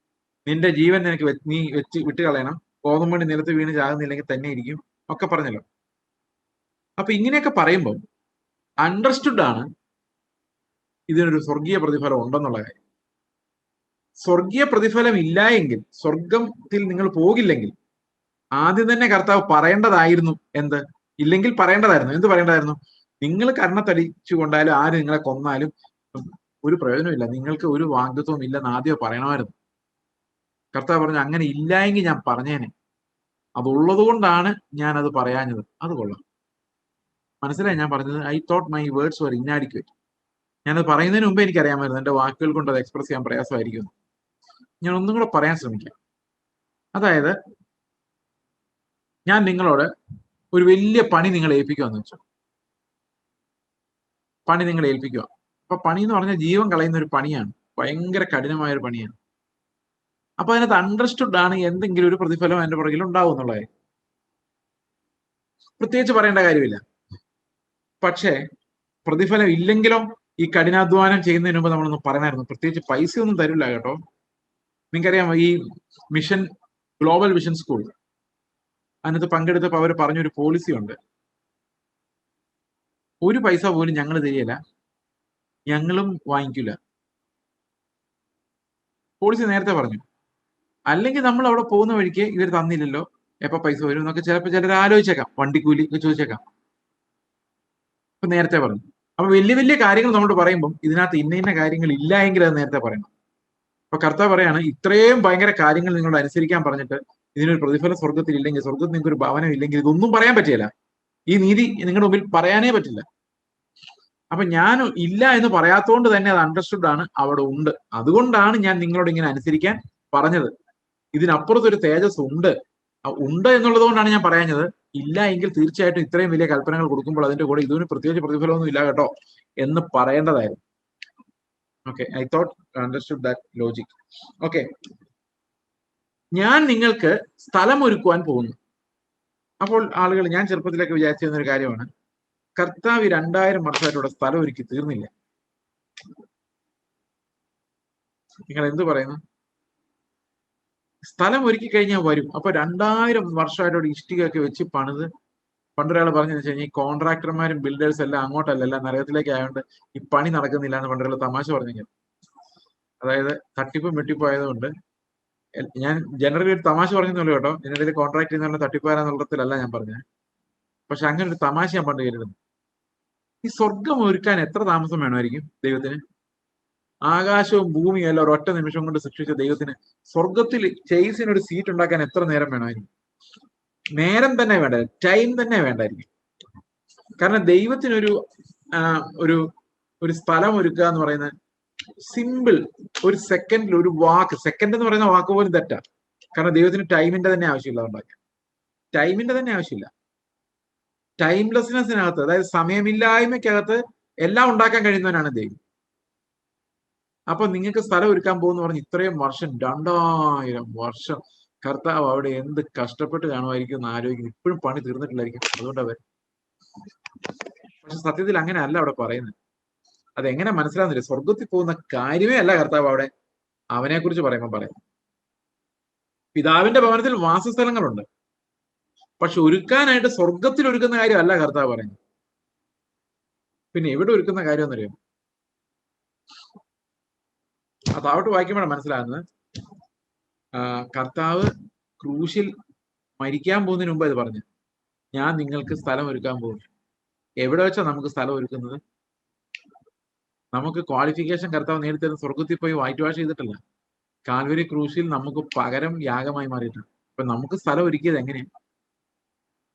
നിന്റെ ജീവൻ നിനക്ക് നീ വിട്ട് കളയണം, കോതമ്പണി നിലത്ത് വീണ് ചാകുന്നില്ലെങ്കിൽ തന്നെ ഇരിക്കും, ഒക്കെ പറഞ്ഞല്ലോ. അപ്പൊ ഇങ്ങനെയൊക്കെ പറയുമ്പോൾ അണ്ടർസ്റ്റുഡ് ആണ് ഇതിനൊരു സ്വർഗീയ പ്രതിഫലം ഉണ്ടെന്നുള്ള കാര്യം. സ്വർഗീയ പ്രതിഫലം ഇല്ല എങ്കിൽ, സ്വർഗത്തിൽ നിങ്ങൾ പോകില്ലെങ്കിൽ, ആദ്യം തന്നെ കർത്താവ് പറയേണ്ടതായിരുന്നു എന്ത്? ഇല്ലെങ്കിൽ പറയേണ്ടതായിരുന്നു എന്ത്? പറയേണ്ടതായിരുന്നു, നിങ്ങൾ കർണത്തടിച്ചു കൊണ്ടാലും ആര് നിങ്ങളെ കൊന്നാലും ഒരു പ്രയോജനമില്ല, നിങ്ങൾക്ക് ഒരു വാഗ്ദത്വവും ഇല്ലെന്ന് ആദ്യം പറയണമായിരുന്നു. കർത്താവ് പറഞ്ഞു, അങ്ങനെ ഇല്ലായെങ്കിൽ ഞാൻ പറഞ്ഞേനെ, അതുള്ളത് കൊണ്ടാണ് ഞാൻ അത് പറയാഞ്ഞത്. അത് കൊള്ളാം, മനസ്സിലായി ഞാൻ പറഞ്ഞത്? I thought my words were inadequate. ഞാനത് പറയുന്നതിന് മുമ്പേ എനിക്കറിയാമായിരുന്നു എന്റെ വാക്കുകൾ കൊണ്ട് അത് എക്സ്പ്രസ് ചെയ്യാൻ പ്രയാസമായിരിക്കും. ഞാൻ ഒന്നും കൂടെ പറയാൻ ശ്രമിക്കാം. അതായത്, ഞാൻ നിങ്ങളോട് ഒരു വലിയ പണി നിങ്ങളെ ഏൽപ്പിക്കുവാന്ന് വെച്ചു. പണി നിങ്ങളെ ഏൽപ്പിക്കുക. അപ്പൊ പണി എന്ന് പറഞ്ഞാൽ ജീവൻ കളയുന്ന ഒരു പണിയാണ്, ഭയങ്കര കഠിനമായ ഒരു പണിയാണ്. അപ്പൊ അതിനകത്ത് അണ്ടർസ്റ്റുഡ് ആണ് എന്തെങ്കിലും ഒരു പ്രതിഫലം അതിന്റെ പുറകിൽ ഉണ്ടാവും എന്നുള്ളത്, പ്രത്യേകിച്ച് പറയേണ്ട കാര്യമില്ല. പക്ഷേ പ്രതിഫലം ഇല്ലെങ്കിലോ, ഈ കഠിനാധ്വാനം ചെയ്യുന്നതിന് മുമ്പ് നമ്മളൊന്ന് പറയണമായിരുന്നു. പ്രത്യേകിച്ച് പൈസ ഒന്നും തരില്ല കേട്ടോ. നിങ്ങൾക്കറിയാമോ, ഈ മിഷൻ ഗ്ലോബൽ വിഷൻ സ്കൂൾ അതിനകത്ത് പങ്കെടുത്തപ്പോൾ അവർ പറഞ്ഞൊരു പോളിസി ഉണ്ട്. ഒരു പൈസ പോലും ഞങ്ങൾ തരികയില്ല, ഞങ്ങളും വാങ്ങിക്കില്ല. പോളിസി നേരത്തെ പറഞ്ഞു. അല്ലെങ്കിൽ നമ്മൾ അവിടെ പോകുന്ന വഴിക്ക് ഇവർ തന്നില്ലല്ലോ, എപ്പോ പൈസ വരും എന്നൊക്കെ ചിലപ്പോൾ ചിലർ ആലോചിച്ചേക്കാം, വണ്ടിക്കൂലി ഒക്കെ ചോദിച്ചേക്കാം. അപ്പൊ നേരത്തെ പറഞ്ഞു. അപ്പൊ വലിയ വലിയ കാര്യങ്ങൾ നമ്മളോട് പറയുമ്പോൾ ഇതിനകത്ത് ഇന്ന കാര്യങ്ങൾ ഇല്ല എങ്കിൽ അത് നേരത്തെ പറയണം. അപ്പൊ കർത്താവ് പറയാണ്, ഇത്രയും ഭയങ്കര കാര്യങ്ങൾ നിങ്ങളോട് അനുസരിക്കാൻ പറഞ്ഞിട്ട് ഇതിനൊരു പ്രതിഫലം സ്വർഗത്തിൽ ഇല്ലെങ്കിൽ, സ്വർഗത്തിൽ നിങ്ങൾക്ക് ഒരു ഭവനം ഇല്ലെങ്കിൽ ഇതൊന്നും പറയാൻ പറ്റില്ല. ഈ നീതി നിങ്ങളുടെ മുമ്പിൽ പറയാനേ പറ്റില്ല. അപ്പൊ ഞാൻ ഇല്ല എന്ന് പറയാത്തതുകൊണ്ട് തന്നെ അത് അണ്ടർസ്റ്റുഡ് ആണ്, അവിടെ ഉണ്ട്. അതുകൊണ്ടാണ് ഞാൻ നിങ്ങളോട് ഇങ്ങനെ അനുസരിക്കാൻ പറഞ്ഞത്. ഇതിനപ്പുറത്തൊരു തേജസ് ഉണ്ട് എന്നുള്ളത് കൊണ്ടാണ് ഞാൻ പറയാഞ്ഞത്. ഇല്ല എങ്കിൽ തീർച്ചയായിട്ടും ഇത്രയും വലിയ കൽപ്പനകൾ കൊടുക്കുമ്പോൾ അതിന്റെ കൂടെ ഇതിന് പ്രത്യേകിച്ച് പ്രതിഫലമൊന്നും ഇല്ല കേട്ടോ എന്ന് പറയേണ്ടതായിരുന്നു. Okay, I thought understood that logic. Okay, ഞാൻ നിങ്ങൾക്ക് സ്ഥലം ഒരുക്കുവാൻ പോകുന്നു. അപ്പോൾ ആളുകൾ, ഞാൻ ചെറുപ്പത്തിലൊക്കെ വിചാരിച്ചിരുന്ന ഒരു കാര്യമാണ്, കർത്താവ് 2000 വർഷമായിട്ട് സ്ഥലം ഒരുക്കി തീർന്നില്ല. നിങ്ങൾ എന്ത് പറയുന്നു? സ്ഥലം ഒരുക്കി കഴിഞ്ഞാൽ വരും. അപ്പൊ 2000 വർഷമായിട്ട് ഇഷ്ടികയൊക്കെ വെച്ച് പണിത്, പണ്ടൊരാൾ പറഞ്ഞെന്ന് വെച്ച് കഴിഞ്ഞാൽ ഈ കോൺട്രാക്ടർമാരും ബിൽഡേഴ്സ് എല്ലാം അങ്ങോട്ടല്ല, എല്ലാം നരകത്തിലേക്ക് ആയതുകൊണ്ട് ഈ പണി നടക്കുന്നില്ല എന്ന് പണ്ടൊരാൾ തമാശ പറഞ്ഞു. അതായത് തട്ടിപ്പും വെട്ടിപ്പും ആയതുകൊണ്ട്. ഞാൻ ജനറലി ഒരു തമാശ പറഞ്ഞല്ലോ കേട്ടോ, ഇതിനിടയിൽ കോൺട്രാക്ട് ചെയ്യുന്ന തട്ടിപ്പാരാന്നുള്ളതിലല്ല ഞാൻ പറഞ്ഞത്. പക്ഷെ അങ്ങനെ ഒരു തമാശ ഞാൻ പണ്ട് കേട്ടിരുന്നു. ഈ സ്വർഗം ഒരുക്കാൻ എത്ര താമസം വേണമായിരിക്കും ദൈവത്തിന്? ആകാശവും ഭൂമിയും എല്ലാം ഒരൊറ്റ നിമിഷം കൊണ്ട് സൃഷ്ടിച്ച ദൈവത്തിന് സ്വർഗത്തിൽ ചേസിനൊരു സീറ്റ് ഉണ്ടാക്കാൻ എത്ര നേരം വേണമായിരിക്കും? നേരം തന്നെ വേണ്ട, ടൈം തന്നെ വേണ്ടായിരിക്കും. കാരണം ദൈവത്തിനൊരു ഒരു സ്ഥലം ഒരുക്കുക എന്ന് പറയുന്നത് സിമ്പിൾ, ഒരു സെക്കൻഡിൽ ഒരു വാക്ക്, സെക്കൻഡ് എന്ന് പറയുന്ന വാക്ക് പോലും തെറ്റാ. കാരണം ദൈവത്തിന് ടൈമിന്റെ തന്നെ ആവശ്യമില്ല. ഉണ്ടാക്കാൻ ടൈമിന്റെ തന്നെ ആവശ്യമില്ല. ടൈംലെസ്നെസ്സിനകത്ത്, അതായത് സമയമില്ലായ്മയ്ക്കകത്ത് എല്ലാം ഉണ്ടാക്കാൻ കഴിയുന്നവനാണ് ദൈവം. അപ്പൊ നിങ്ങൾക്ക് സ്ഥലം ഒരുക്കാൻ പോകുന്ന പറഞ്ഞ് ഇത്രയും വർഷം, 2000 വർഷം കർത്താവ് അവിടെ എന്ത് കഷ്ടപ്പെട്ട് കാണുമായിരിക്കും എന്ന് ആലോചിക്കുന്നു. ഇപ്പോഴും പണി തീർന്നിട്ടില്ലായിരിക്കും, അതുകൊണ്ട് അവർ. പക്ഷെ സത്യത്തിൽ അങ്ങനെ അല്ല അവിടെ പറയുന്നത്. അതെങ്ങനെ മനസ്സിലാകുന്നില്ല. സ്വർഗത്തിൽ പോകുന്ന കാര്യമേ അല്ല കർത്താവ് അവിടെ അവനെ കുറിച്ച് പറയുമ്പോൾ പറയാം. പിതാവിന്റെ ഭവനത്തിൽ വാസസ്ഥലങ്ങളുണ്ട്, പക്ഷെ ഒരുക്കാനായിട്ട് സ്വർഗത്തിൽ ഒരുക്കുന്ന കാര്യമല്ല കർത്താവ് പറയുന്നത്. പിന്നെ എവിടെ ഒരുക്കുന്ന കാര്യം എന്നറിയാം? ആ താഴോട്ട് വായിക്കുമ്പോഴാണ് മനസ്സിലാകുന്നത്. കർത്താവ് ക്രൂശിൽ മരിക്കാൻ പോകുന്നതിന് മുമ്പ് ഇത് പറഞ്ഞു, ഞാൻ നിങ്ങൾക്ക് സ്ഥലം ഒരുക്കാൻ പോകുന്നു. എവിടെ വെച്ചാ നമുക്ക് സ്ഥലം ഒരുക്കുന്നത്? നമുക്ക് ക്വാളിഫിക്കേഷൻ കർത്താവ് നേരിട്ട് സ്വർഗത്തിൽ പോയി വൈറ്റ് വാഷ് ചെയ്തിട്ടല്ല, കാൽവരി ക്രൂശിൽ നമുക്ക് പകരം യാഗമായി മാറിയിട്ടാണ്. അപ്പൊ നമുക്ക് സ്ഥലം ഒരുക്കിയത് എങ്ങനെയാണ്?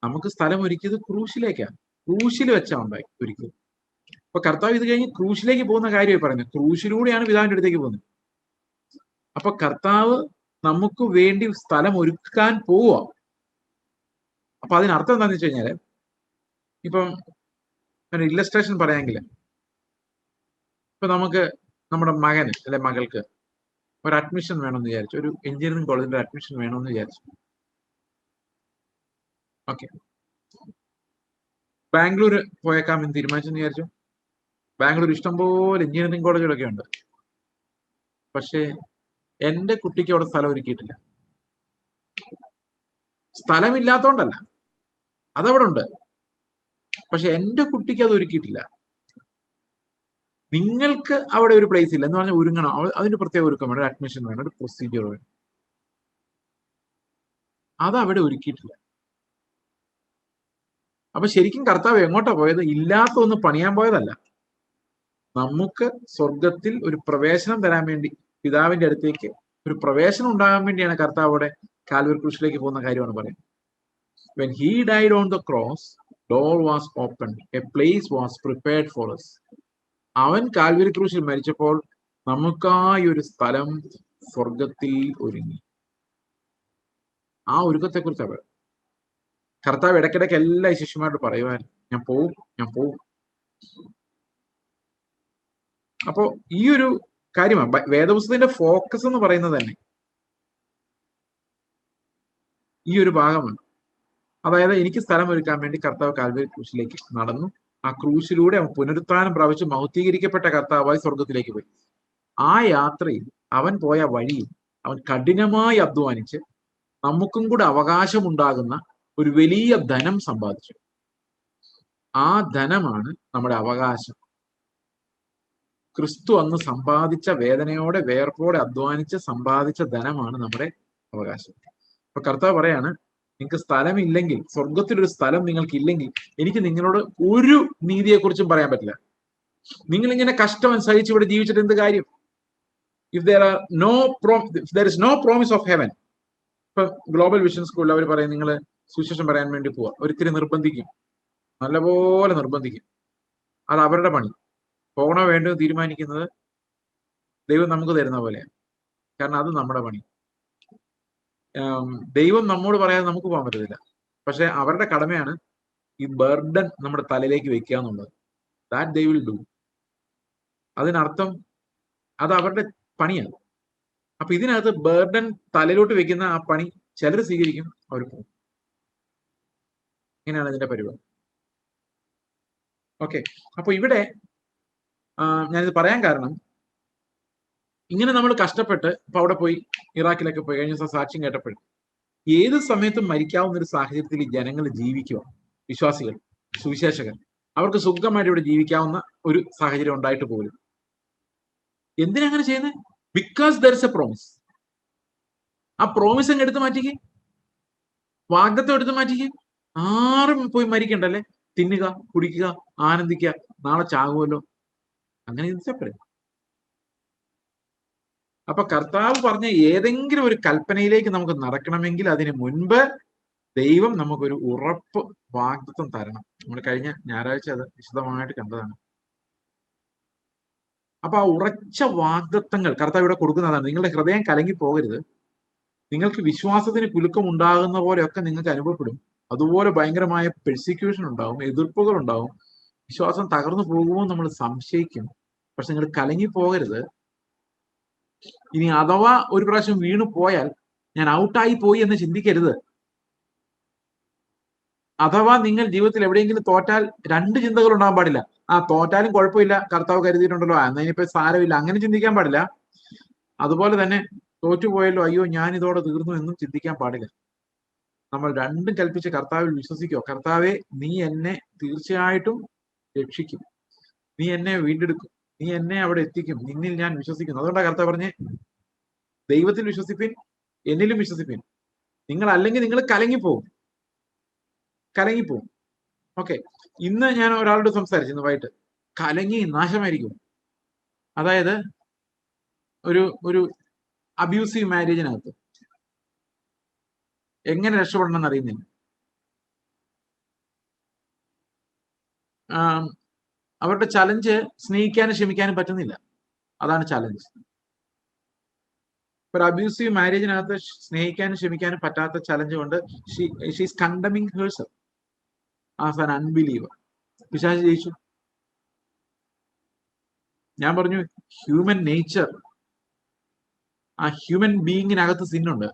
നമുക്ക് സ്ഥലം ഒരുക്കിയത് ക്രൂശിലേക്കാണ്. ക്രൂശിൽ വെച്ചാ ഉണ്ടായി ഒരുക്കിയത്. അപ്പൊ കർത്താവ് ഇത് കഴിഞ്ഞ് ക്രൂശിലേക്ക് പോകുന്ന കാര്യമായി പറയുന്നത്. ക്രൂശിലൂടെയാണ് പിതാവിന്റെ അടുത്തേക്ക് പോകുന്നത്. അപ്പൊ കർത്താവ് നമുക്ക് വേണ്ടി സ്ഥലം ഒരുക്കാൻ പോവുക. അപ്പൊ അതിനർത്ഥം എന്താണെന്ന് വെച്ച് കഴിഞ്ഞാല്, ഇപ്പം ഒരു ഇല്ലസ്ട്രേഷൻ പറയാമെങ്കിൽ, ഇപ്പൊ നമുക്ക് നമ്മുടെ മകന് അല്ലെ മകൾക്ക് ഒരു അഡ്മിഷൻ വേണമെന്ന് വിചാരിച്ചു, ഒരു എഞ്ചിനീയറിംഗ് കോളേജിൽ അഡ്മിഷൻ വേണമെന്ന് വിചാരിച്ചു. ഓക്കെ, ബാംഗ്ലൂർ പോയേക്കാമെന്ന് തീരുമാനിച്ചെന്ന് വിചാരിച്ചു. ബാംഗ്ലൂർ ഇഷ്ടംപോലെ എഞ്ചിനീയറിംഗ് കോളേജുകളൊക്കെ ഉണ്ട്. പക്ഷേ എന്റെ കുട്ടിക്ക് അവിടെ സ്ഥലം ഒരുക്കിയിട്ടില്ല. സ്ഥലമില്ലാത്തോണ്ടല്ല, അതവിടെ ഉണ്ട്. പക്ഷെ എന്റെ കുട്ടിക്ക് അത് ഒരുക്കിയിട്ടില്ല. നിങ്ങൾക്ക് അവിടെ ഒരു പ്ലേസ് ഇല്ല എന്ന് പറഞ്ഞാൽ ഒരുങ്ങണം. അതിന് പ്രത്യേക ഒരുക്കം വേണം, ഒരു അഡ്മിഷൻ വേണം, ഒരു പ്രൊസീജിയർ വേണം. അതവിടെ ഒരുക്കിയിട്ടില്ല. അപ്പൊ ശരിക്കും കർത്താവ് എങ്ങോട്ടാ പോയത്? ഇല്ലാത്ത ഒന്ന് പണിയാൻ പോയതല്ല, നമുക്ക് സ്വർഗത്തിൽ ഒരു പ്രവേശനം തരാൻ വേണ്ടി, പിതാവിന്റെ അടുത്തേക്ക് ഒരു പ്രവേശനം ഉണ്ടാകാൻ വേണ്ടിയാണ് കർത്താവ് അവിടെ കാൽവരി ക്രൂശിലേക്ക് പോകുന്ന കാര്യമാണ് പറയുന്നത്. When he died on the cross, door was opened, a place was prepared for us. അവൻ കാൽവരി ക്രൂശിൽ മരിച്ചപ്പോൾ നമുക്കായി ഒരു സ്ഥലം സ്വർഗത്തിൽ ഒരുങ്ങി. ആ ഒരുക്കത്തെ കുറിച്ച് കർത്താവ് ഇടയ്ക്കിടയ്ക്ക് എല്ലാ ശിഷ്യന്മാരോട് പറയുവാൻ, ഞാൻ പോവും. അപ്പോ ഈ ഒരു കാര്യമാണ് വേദപുസ്തകത്തിന്റെ ഫോക്കസ് എന്ന് പറയുന്നത് തന്നെ ഈ ഒരു ഭാഗമാണ്. അതായത് എനിക്ക് സ്ഥലം ഒരുക്കാൻ വേണ്ടി കർത്താവ് കാൽവരി ക്രൂശിലേക്ക് നടന്നു, ആ ക്രൂശിലൂടെ അവൻ പുനരുത്ഥാനം പ്രാപിച്ച് മഹത്വീകരിക്കപ്പെട്ട കർത്താവായി സ്വർഗത്തിലേക്ക് പോയി. ആ യാത്രയിൽ അവൻ പോയ വഴിയിൽ അവൻ കഠിനമായി അധ്വാനിച്ച് നമുക്കും കൂടെ അവകാശമുണ്ടാകുന്ന ഒരു വലിയ ധനം സമ്പാദിച്ചു. ആ ധനമാണ് നമ്മുടെ അവകാശം. ക്രിസ്തു അന്ന് സമ്പാദിച്ച, വേദനയോടെ വേർപ്പോടെ അധ്വാനിച്ച് സമ്പാദിച്ച ധനമാണ് നമ്മുടെ അവകാശം. അപ്പൊ കർത്താവ് പറയാണ്, നിങ്ങൾക്ക് സ്ഥലമില്ലെങ്കിൽ, സ്വർഗത്തിലൊരു സ്ഥലം നിങ്ങൾക്ക് ഇല്ലെങ്കിൽ, എനിക്ക് നിങ്ങളോട് ഒരു നീതിയെക്കുറിച്ചും പറയാൻ പറ്റില്ല. നിങ്ങൾ ഇങ്ങനെ കഷ്ടം സഹിച്ച് ഇവിടെ ജീവിച്ചിട്ട് എന്ത് കാര്യം? If there is no promise of heaven. ഇപ്പൊ ഗ്ലോബൽ വിഷൻ സ്കൂളിൽ അവർ പറയും, നിങ്ങൾ സുവിശേഷം പറയാൻ വേണ്ടി പോവാ, ഒരിത്തിരി നിർബന്ധിക്കും, നല്ലപോലെ നിർബന്ധിക്കും. അത് അവരുടെ പണി. പോകണോ വേണ്ടോ തീരുമാനിക്കുന്നത് ദൈവം നമുക്ക് തരുന്ന പോലെയാണ്. കാരണം അത് നമ്മുടെ പണി. ദൈവം നമ്മോട് പറയാതെ നമുക്ക് പോകാൻ പറ്റത്തില്ല. പക്ഷെ അവരുടെ കടമയാണ് ഈ ബർഡൻ നമ്മുടെ തലയിലേക്ക് വെക്കുക എന്നുള്ളത്. That they will do. അതിനർത്ഥം അത് അവരുടെ പണിയാണ്. അപ്പൊ ഇതിനകത്ത് ബർഡൻ തലയിലോട്ട് വെക്കുന്ന ആ പണി ചിലർ സ്വീകരിക്കും, അവർ പോകും. ഇങ്ങനെയാണ് ഇതിന്റെ പരിപാടി. ഓക്കെ, അപ്പൊ ഇവിടെ ഞാനിത് പറയാൻ കാരണം, ഇങ്ങനെ നമ്മൾ കഷ്ടപ്പെട്ട് ഇപ്പൊ അവിടെ പോയി, ഇറാഖിലൊക്കെ പോയി കഴിഞ്ഞ ദിവസം സാക്ഷ്യം കേട്ടപ്പോൾ, ഏത് സമയത്തും മരിക്കാവുന്ന ഒരു സാഹചര്യത്തിൽ ഈ ജനങ്ങൾ ജീവിക്കുക, വിശ്വാസികൾ, സുവിശേഷകർ, അവർക്ക് സുഖമായിട്ട് ഇവിടെ ജീവിക്കാവുന്ന ഒരു സാഹചര്യം ഉണ്ടായിട്ട് പോലും. എന്തിനാ അങ്ങനെ ചെയ്യുന്നത്? Because there is A promise. ആ പ്രോമിസ് അങ്ങ് എടുത്ത് മാറ്റിക്ക്, വാഗ്ദത്തം എടുത്ത് മാറ്റിക്ക്. ആരും പോയി മരിക്കണ്ടല്ലേ, തിന്നുക, കുടിക്കുക, ആനന്ദിക്കുക, നാളെ ചാകുമല്ലോ, അങ്ങനെ ചിന്തിച്ചപ്പോഴേ. അപ്പൊ കർത്താവ് പറഞ്ഞ ഏതെങ്കിലും ഒരു കൽപ്പനയിലേക്ക് നമുക്ക് നടക്കണമെങ്കിൽ അതിന് മുൻപ് ദൈവം നമുക്കൊരു ഉറപ്പ് വാഗ്ദത്തം തരണം. നമ്മൾ കഴിഞ്ഞ ഞായറാഴ്ച അത് വിശദമായിട്ട് കണ്ടതാണ്. അപ്പൊ ആ ഉറച്ച വാഗ്ദത്തങ്ങൾ കർത്താവ് ഇവിടെ കൊടുക്കുന്നതാണ്. നിങ്ങളുടെ ഹൃദയം കലങ്ങി പോകരുത്. നിങ്ങൾക്ക് വിശ്വാസത്തിന് കുലുക്കം ഉണ്ടാകുന്ന പോലെയൊക്കെ നിങ്ങൾക്ക് അനുഭവപ്പെടും. അതുപോലെ ഭയങ്കരമായ പെർസിക്യൂഷൻ ഉണ്ടാവും, എതിർപ്പുകൾ ഉണ്ടാവും, വിശ്വാസം തകർന്നു പോകുമോ നമ്മൾ സംശയിക്കും. പക്ഷെ നിങ്ങൾ കലങ്ങി പോകരുത്. ഇനി അഥവാ ഒരു പ്രാവശ്യം വീണു പോയാൽ ഞാൻ ഔട്ടായി പോയി എന്ന് ചിന്തിക്കരുത്. അഥവാ നിങ്ങൾ ജീവിതത്തിൽ എവിടെയെങ്കിലും തോറ്റാൽ രണ്ട് ചിന്തകൾ ഉണ്ടാകാൻ പാടില്ല. തോറ്റാലും കുഴപ്പമില്ല, കർത്താവ് കരുതിയിട്ടുണ്ടല്ലോ, എന്നതിനിപ്പോ സാരമില്ല, അങ്ങനെ ചിന്തിക്കാൻ പാടില്ല. അതുപോലെ തന്നെ തോറ്റുപോയല്ലോ, അയ്യോ ഞാൻ ഇതോടെ തീർന്നു എന്നും ചിന്തിക്കാൻ പാടില്ല. നമ്മൾ രണ്ടും കൽപ്പിച്ച് കർത്താവിൽ വിശ്വസിക്കോ, കർത്താവെ നീ എന്നെ തീർച്ചയായിട്ടും രക്ഷിക്കും, നീ എന്നെ വീണ്ടെടുക്കും, നീ എന്നെ അവിടെ എത്തിക്കും, നിന്നിൽ ഞാൻ വിശ്വസിക്കുന്നു. അതുകൊണ്ടാണ് കർത്താവ് പറഞ്ഞേ, ദൈവത്തിൽ വിശ്വസിപ്പിൻ, എന്നിലും വിശ്വസിപ്പിൻ. നിങ്ങൾ അല്ലെങ്കിൽ നിങ്ങൾ കലങ്ങിപ്പോവും. ഓക്കെ, ഇന്ന് ഞാൻ ഒരാളോട് സംസാരിച്ചു, ഇന്ന് വൈകിട്ട്, കലങ്ങി നാശമായിരിക്കും. അതായത് ഒരു അബ്യൂസീവ് മാരേജിനകത്ത് എങ്ങനെ രക്ഷപ്പെടണം എന്ന് അറിയുന്നില്ല. അവരുടെ ചലഞ്ച് സ്നേഹിക്കാനും ക്ഷമിക്കാനും പറ്റുന്നില്ല. അതാണ് ചലഞ്ച്. ഒരു അബ്യൂസീവ് മാരേജിനകത്ത് സ്നേഹിക്കാനും ക്ഷമിക്കാനും പറ്റാത്ത ചലഞ്ച് കൊണ്ട് she's condemning herself as an unbeliever. പിശാച് ജയിച്ചു. ഞാൻ പറഞ്ഞു, ഹ്യൂമൻ നേച്ചർ, ആ ഹ്യൂമൻ ബീയിങ്ങിനകത്ത് സിന്നുണ്ട്.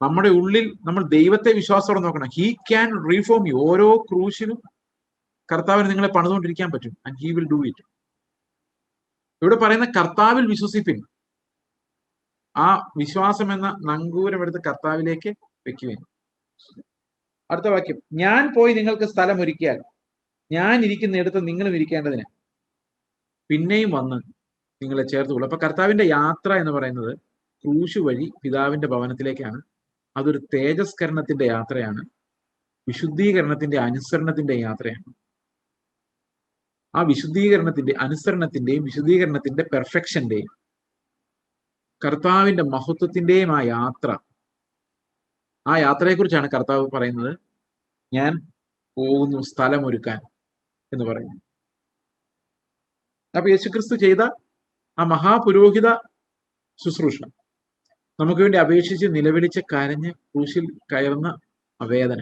നമ്മുടെ ഉള്ളിൽ നമ്മൾ ദൈവത്തെ വിശ്വാസത്തോടെ നോക്കണം. He can reform you. ഓരോ ക്രൂശിലും കർത്താവിന് നിങ്ങളെ പണിതുകൊണ്ടിരിക്കാൻ പറ്റും. And he will do it. ഇവിടെ പറയുന്ന കർത്താവിൽ വിശ്വസിപ്പിൻ. ആ വിശ്വാസം എന്ന നങ്കൂരം എടുത്ത് കർത്താവിലേക്ക് വെക്കുവേൻ. അടുത്ത വാക്യം, ഞാൻ പോയി നിങ്ങൾക്ക് സ്ഥലം ഒരുക്കിയാൽ ഞാൻ ഇരിക്കുന്നിടത്ത് നിങ്ങളും ഇരിക്കേണ്ടതിന് പിന്നെയും വന്ന് നിങ്ങളെ ചേർത്തുകൊള്ളു. അപ്പൊ കർത്താവിന്റെ യാത്ര എന്ന് പറയുന്നത് ക്രൂശ് വഴി പിതാവിന്റെ ഭവനത്തിലേക്കാണ്. അതൊരു തേജസ്കരണത്തിന്റെ യാത്രയാണ്, വിശുദ്ധീകരണത്തിന്റെ, അനുസരണത്തിന്റെ യാത്രയാണ്. ആ വിശുദ്ധീകരണത്തിന്റെ, അനുസരണത്തിന്റെയും വിശുദ്ധീകരണത്തിന്റെ പെർഫെക്ഷന്റെയും കർത്താവിന്റെ മഹത്വത്തിന്റെയും ആ യാത്രയെക്കുറിച്ചാണ് കർത്താവ് പറയുന്നത്, ഞാൻ പോകുന്നു സ്ഥലമൊരുക്കാൻ എന്ന് പറയുന്നു. അപ്പൊ യേശുക്രിസ്തു ചെയ്ത ആ മഹാപുരോഹിത ശുശ്രൂഷ, നമുക്ക് വേണ്ടി അപേക്ഷിച്ച് നിലവിളിച്ച് കരഞ്ഞ് ക്രൂശിൽ കയറുന്ന ആ വേദന,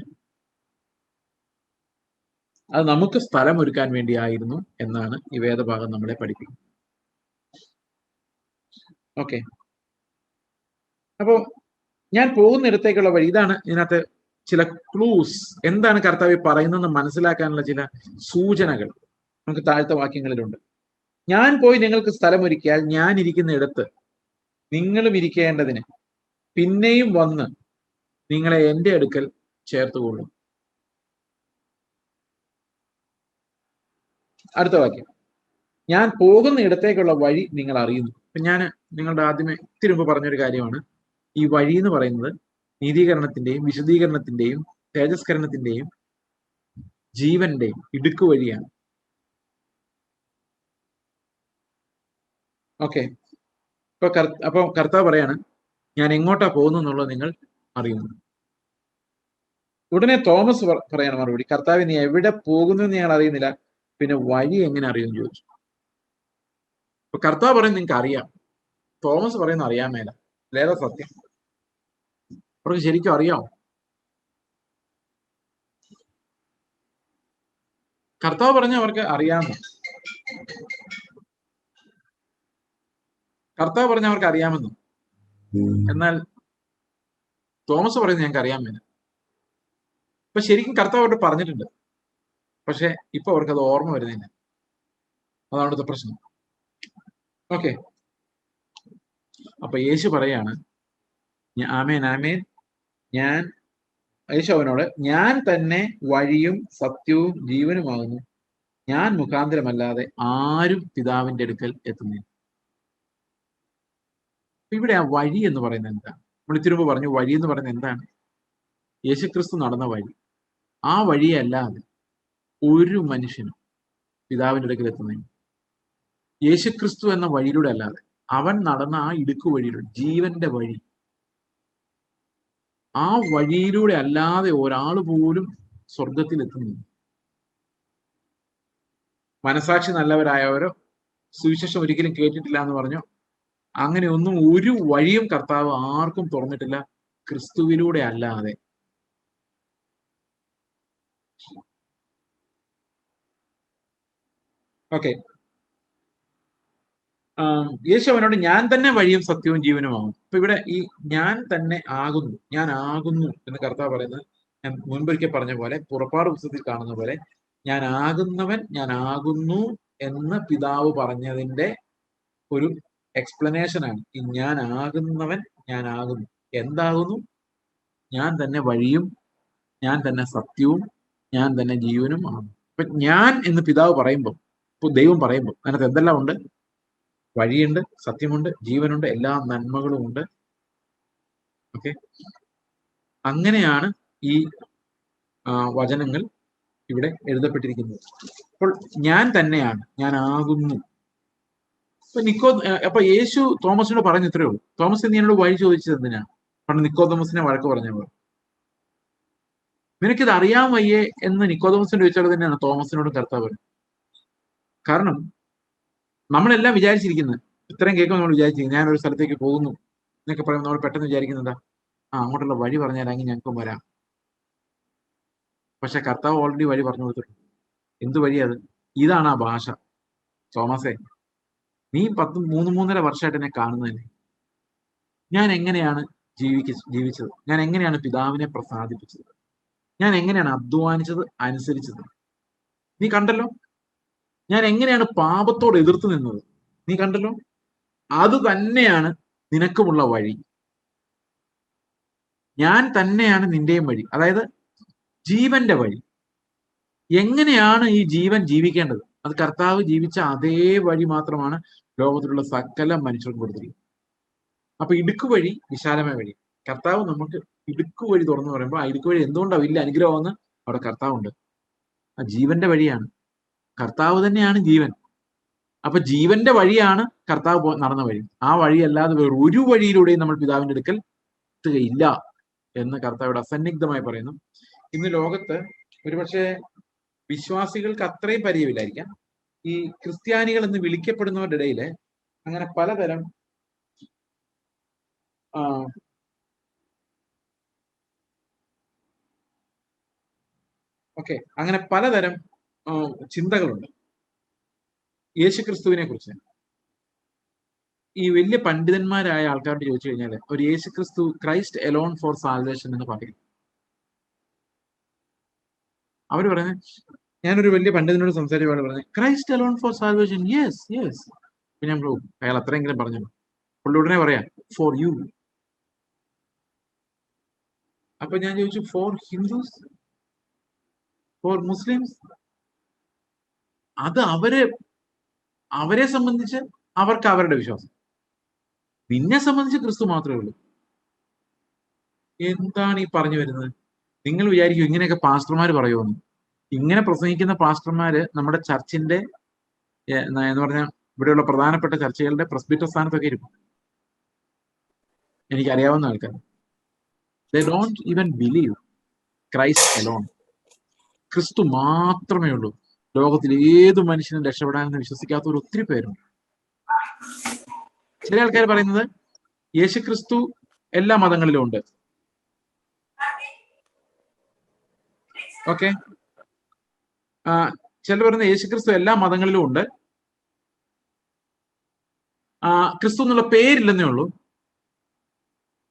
അത് നമുക്ക് സ്ഥലം ഒരുക്കാൻ വേണ്ടിയായിരുന്നു എന്നാണ് ഈ വേദഭാഗം നമ്മളെ പഠിപ്പിക്കുന്നത്. ഓക്കെ, അപ്പോ ഞാൻ പോകുന്നിടത്തേക്കുള്ള വഴി ഇതാണ്. ഇതിനകത്ത് ചില ക്ലൂസ്, എന്താണ് കർത്താവ് പറയുന്നതെന്ന് മനസ്സിലാക്കാനുള്ള ചില സൂചനകൾ നമുക്ക് താഴത്തെ വാക്യങ്ങളിലുണ്ട്. ഞാൻ പോയി നിങ്ങൾക്ക് സ്ഥലമൊരുക്കിയാൽ ഞാൻ ഇരിക്കുന്ന ഇടത്ത് നിങ്ങളും ഇരിക്കേണ്ടതിന് പിന്നെയും വന്ന് നിങ്ങളെ എന്റെ അടുക്കൽ ചേർത്തുകൊള്ളും. അടുത്ത വാക്യം, ഞാൻ പോകുന്ന ഇടത്തേക്കുള്ള വഴി നിങ്ങൾ അറിയുന്നു. അപ്പൊ ഞാൻ നിങ്ങളുടെ ആദ്യമേ ഇത്തിരി മുമ്പ് പറഞ്ഞൊരു കാര്യമാണ്, ഈ വഴി എന്ന് പറയുന്നത് നീതീകരണത്തിന്റെയും വിശദീകരണത്തിന്റെയും തേജസ്കരണത്തിന്റെയും ജീവന്റെയും ഇടുക്ക് വഴിയാണ്. ഓക്കെ, അപ്പൊ കർത്താവ് പറയാണ്, ഞാൻ എങ്ങോട്ടാ പോകുന്നു എന്നുള്ളത് നിങ്ങൾ അറിയുന്നു. ഉടനെ തോമസ് പറയാണ് മറുപടി, കർത്താവ് നീ എവിടെ പോകുന്നു എന്ന് ഞങ്ങൾ അറിയുന്നില്ല, പിന്നെ വഴി എങ്ങനെ അറിയുമെന്ന് ചോദിച്ചു. അപ്പൊ കർത്താവ് പറയുന്നത് നിങ്ങൾക്ക് അറിയാം, തോമസ് പറയുന്നത് അറിയാൻ മേല. ഏതാ സത്യം? അവർക്ക് ശരിക്കും അറിയാമോ? കർത്താവ് പറഞ്ഞ അവർക്ക് അറിയാമോ? കർത്താവ് പറഞ്ഞ അവർക്ക് അറിയാമെന്നു, എന്നാൽ തോമസ് പറയുന്നത് ഞങ്ങൾക്ക് അറിയാൻ മേല. അപ്പൊ ശരിക്കും കർത്താവ് അവരോട് പറഞ്ഞിട്ടുണ്ട്, പക്ഷെ ഇപ്പൊ അവർക്ക് അത് ഓർമ്മ വരുന്നില്ല. അതാണ് ഇവിടുത്തെ പ്രശ്നം. ഓക്കെ, അപ്പൊ യേശു പറയാണ്, ആമേൻ ആമേൻ, യേശു അവനോട്, ഞാൻ തന്നെ വഴിയും സത്യവും ജീവനുമാകുന്നു, ഞാൻ മുഖാന്തരമല്ലാതെ ആരും പിതാവിന്റെ അടുക്കൽ എത്തുന്നില്ല. ഇവിടെ ആ വഴി എന്ന് പറയുന്നത് എന്താണ്? നമ്മൾ ഇത്തിരി പറഞ്ഞു വഴി എന്ന് പറയുന്നത് എന്താണ്? യേശുക്രിസ്തു നടന്ന വഴി. ആ വഴിയല്ലാതെ ഒരു മനുഷ്യനും പിതാവിന്റെ അടുക്കൽ എത്തുന്നില്ല. യേശുക്രിസ്തു എന്ന വഴിയിലൂടെ അല്ലാതെ, അവൻ നടന്ന ആ ഇടുക്കു വഴിയിലൂടെ, ജീവന്റെ വഴി, ആ വഴിയിലൂടെ അല്ലാതെ ഒരാൾ പോലും സ്വർഗത്തിൽ എത്തുന്നില്ല. മനസാക്ഷി നല്ലവരായവരോ സുവിശേഷം ഒരിക്കലും കേട്ടിട്ടില്ല എന്ന് പറഞ്ഞു, അങ്ങനെ ഒന്നും ഒരു വഴിയും കർത്താവ് ആർക്കും തുറന്നിട്ടില്ല ക്രിസ്തുവിലൂടെ അല്ലാതെ. ഓക്കെ, യേശു അവനോട് ഞാൻ തന്നെ വഴിയും സത്യവും ജീവനുമാകും. അപ്പൊ ഇവിടെ ഈ ഞാൻ തന്നെ ആകുന്നു, ഞാൻ ആകുന്നു എന്ന് കർത്താവ് പറയുന്നത്, ഞാൻ മുൻപൊരിക്കൽ പറഞ്ഞ പോലെ, പുറപ്പാട് പുസ്തകത്തിൽ കാണുന്ന പോലെ, ഞാൻ ആകുന്നവൻ ഞാൻ ആകുന്നു എന്ന് പിതാവ് പറഞ്ഞതിന്റെ ഒരു എക്സ്പ്ലനേഷൻ ആണ് ഈ ഞാൻ ആകുന്നവൻ ഞാൻ ആകുന്നു. എന്താകുന്നു? ഞാൻ തന്നെ വഴിയും ഞാൻ തന്നെ സത്യവും ഞാൻ തന്നെ ജീവനും ആകുന്നു. അപ്പൊ ഞാൻ എന്ന് പിതാവ് പറയുമ്പോൾ, ഇപ്പൊ ദൈവം പറയുമ്പോൾ അതിനകത്ത് എന്തെല്ലാം ഉണ്ട്? വഴിയുണ്ട്, സത്യമുണ്ട്, ജീവനുണ്ട്, എല്ലാ നന്മകളും ഉണ്ട്. ഓക്കെ, അങ്ങനെയാണ് ഈ വചനങ്ങൾ ഇവിടെ എഴുതപ്പെട്ടിരിക്കുന്നത്. അപ്പോൾ ഞാൻ തന്നെയാണ്, ഞാൻ ആകുന്നു. അപ്പൊ യേശു തോമസിനോട് പറഞ്ഞു ഇത്രയേ ഉള്ളൂ. തോമസ് നീ എന്നോട് വഴി ചോദിച്ചത് എന്തിനാണ്? പണ്ട് നിക്കോദമസിനെ വഴക്ക് പറഞ്ഞപ്പോൾ, നിനക്കിത് അറിയാൻ വയ്യേ എന്ന് നിക്കോദമസിനോട് ചോദിച്ചാൽ തന്നെയാണ് തോമസിനോടും കർത്താവ്. കാരണം നമ്മളെല്ലാം വിചാരിച്ചിരിക്കുന്നത്, ഇത്രയും കേൾക്കുമ്പോൾ നമ്മൾ വിചാരിച്ചിരിക്കുന്നത്, ഞാനൊരു സ്ഥലത്തേക്ക് പോകുന്നു എന്നൊക്കെ പറയുമ്പോൾ നമ്മൾ പെട്ടെന്ന് വിചാരിക്കുന്നതാ, അങ്ങോട്ടുള്ള വഴി പറഞ്ഞാലെങ്കിൽ ഞങ്ങൾക്കും വരാം. പക്ഷെ കർത്താവ് ഓൾറെഡി വഴി പറഞ്ഞു കൊടുത്തിട്ടുണ്ട്. എന്ത് വഴി അത്? ഇതാണ് ആ ഭാഷ. തോമസേ, നീ 3.5 വർഷമായിട്ട് എന്നെ കാണുന്നതല്ലേ, ഞാൻ എങ്ങനെയാണ് ജീവിച്ചത്, ഞാൻ എങ്ങനെയാണ് പിതാവിനെ പ്രസാദിപ്പിച്ചത്, ഞാൻ എങ്ങനെയാണ് അധ്വാനിച്ചത്, അനുസരിച്ചത്, നീ കണ്ടല്ലോ. ഞാൻ എങ്ങനെയാണ് പാപത്തോട് എതിർത്ത് നിന്നത്, നീ കണ്ടല്ലോ. അത് തന്നെയാണ് നിനക്കുമുള്ള വഴി. ഞാൻ തന്നെയാണ് നിന്റെയും വഴി, അതായത് ജീവന്റെ വഴി. എങ്ങനെയാണ് ഈ ജീവൻ ജീവിക്കേണ്ടത്? അത് കർത്താവ് ജീവിച്ച അതേ വഴി മാത്രമാണ് ലോകത്തിലുള്ള സകല മനുഷ്യർക്കും കൊടുത്തിരിക്കുന്നത്. അപ്പൊ ഇടുക്ക് വഴി വിശാലമായ വഴി. കർത്താവ് നമുക്ക് ഇടുക്ക് വഴി തുറന്നു പറയുമ്പോൾ, ആ ഇടുക്ക് വഴി എന്തുകൊണ്ടാണ് വലിയ അനുഗ്രഹമെന്ന് അവിടെ കർത്താവുണ്ട്. ആ ജീവന്റെ വഴിയാണ്, കർത്താവ് തന്നെയാണ് ജീവൻ. അപ്പൊ ജീവന്റെ വഴിയാണ് കർത്താവ് നടന്ന വഴി. ആ വഴിയല്ലാതെ വേറെ ഒരു വഴിയിലൂടെയും നമ്മൾ പിതാവിന്റെ അടുക്കൽ എത്തുകയില്ല എന്ന് കർത്താവിടെ അസന്നിഗ്ധമായി പറയുന്നു. ഇന്ന് ലോകത്ത് ഒരുപക്ഷെ വിശ്വാസികൾക്ക് അത്രയും പരിചയമില്ലായിരിക്കാം, ഈ ക്രിസ്ത്യാനികൾ എന്ന് വിളിക്കപ്പെടുന്നവരുടെ ഇടയില് അങ്ങനെ പലതരം അങ്ങനെ പലതരം ചിന്തകളുണ്ട് യേശുക്രിസ്തുവിനെ കുറിച്ച്. ഈ വലിയ പണ്ഡിതന്മാരായ ആൾക്കാരോട് ചോദിച്ചു കഴിഞ്ഞാൽ ഒരു യേശുക്രിസ്തു ക്രൈസ്റ്റ് എലോൺ ഫോർ സാൽവേഷൻ എന്ന് പറയും. അവർ പറയുന്നത്, ഞാനൊരു വലിയ പണ്ഡിതനോട് സംസാരിച്ചപ്പോൾ പറഞ്ഞു, Christ alone for salvation. Yes yes. അപ്പൊ ഞാൻ അയാൾ അത്രയെങ്കിലും പറഞ്ഞു. പുള്ളി ഉടനെ പറയാ, ഫോർ യു. അപ്പൊ ഞാൻ ചോദിച്ചു, ഫോർ ഹിന്ദുസ്, ഫോർ മുസ്ലിംസ്? അത് അവരെ സംബന്ധിച്ച് അവർക്ക് അവരുടെ വിശ്വാസം, നിന്നെ സംബന്ധിച്ച് ക്രിസ്തു മാത്രമേ ഉള്ളൂ. എന്താണ് ഈ പറഞ്ഞു വരുന്നത്? നിങ്ങൾ വിചാരിക്കും ഇങ്ങനെയൊക്കെ പാസ്റ്റർമാർ പറയുമെന്ന്. ഇങ്ങനെ പ്രസംഗിക്കുന്ന പാസ്റ്റർമാര് നമ്മുടെ ചർച്ചിന്റെ എന്ന് പറഞ്ഞാൽ ഇവിടെയുള്ള പ്രധാനപ്പെട്ട ചർച്ചകളുടെ പ്രസ്ബിറ്റർ സ്ഥാനത്തൊക്കെ ഇരിക്കും. എനിക്കറിയാവുന്ന ആൾക്കാർ. They don't even believe Christ alone. ക്രിസ്തു മാത്രമേ ഉള്ളൂ. ലോകത്തിൽ ഏത് മനുഷ്യനും രക്ഷപ്പെടാനെന്ന് വിശ്വസിക്കാത്തവർ ഒത്തിരി പേരുണ്ട്. ചില ആൾക്കാർ പറയുന്നത് യേശുക്രിസ്തു എല്ലാ മതങ്ങളിലും ഉണ്ട്. ഓക്കെ, ചിലർ പറയുന്നത് യേശുക്രിസ്തു എല്ലാ മതങ്ങളിലും ഉണ്ട്, ക്രിസ്തു എന്നുള്ള പേരില്ലെന്നേ ഉള്ളൂ,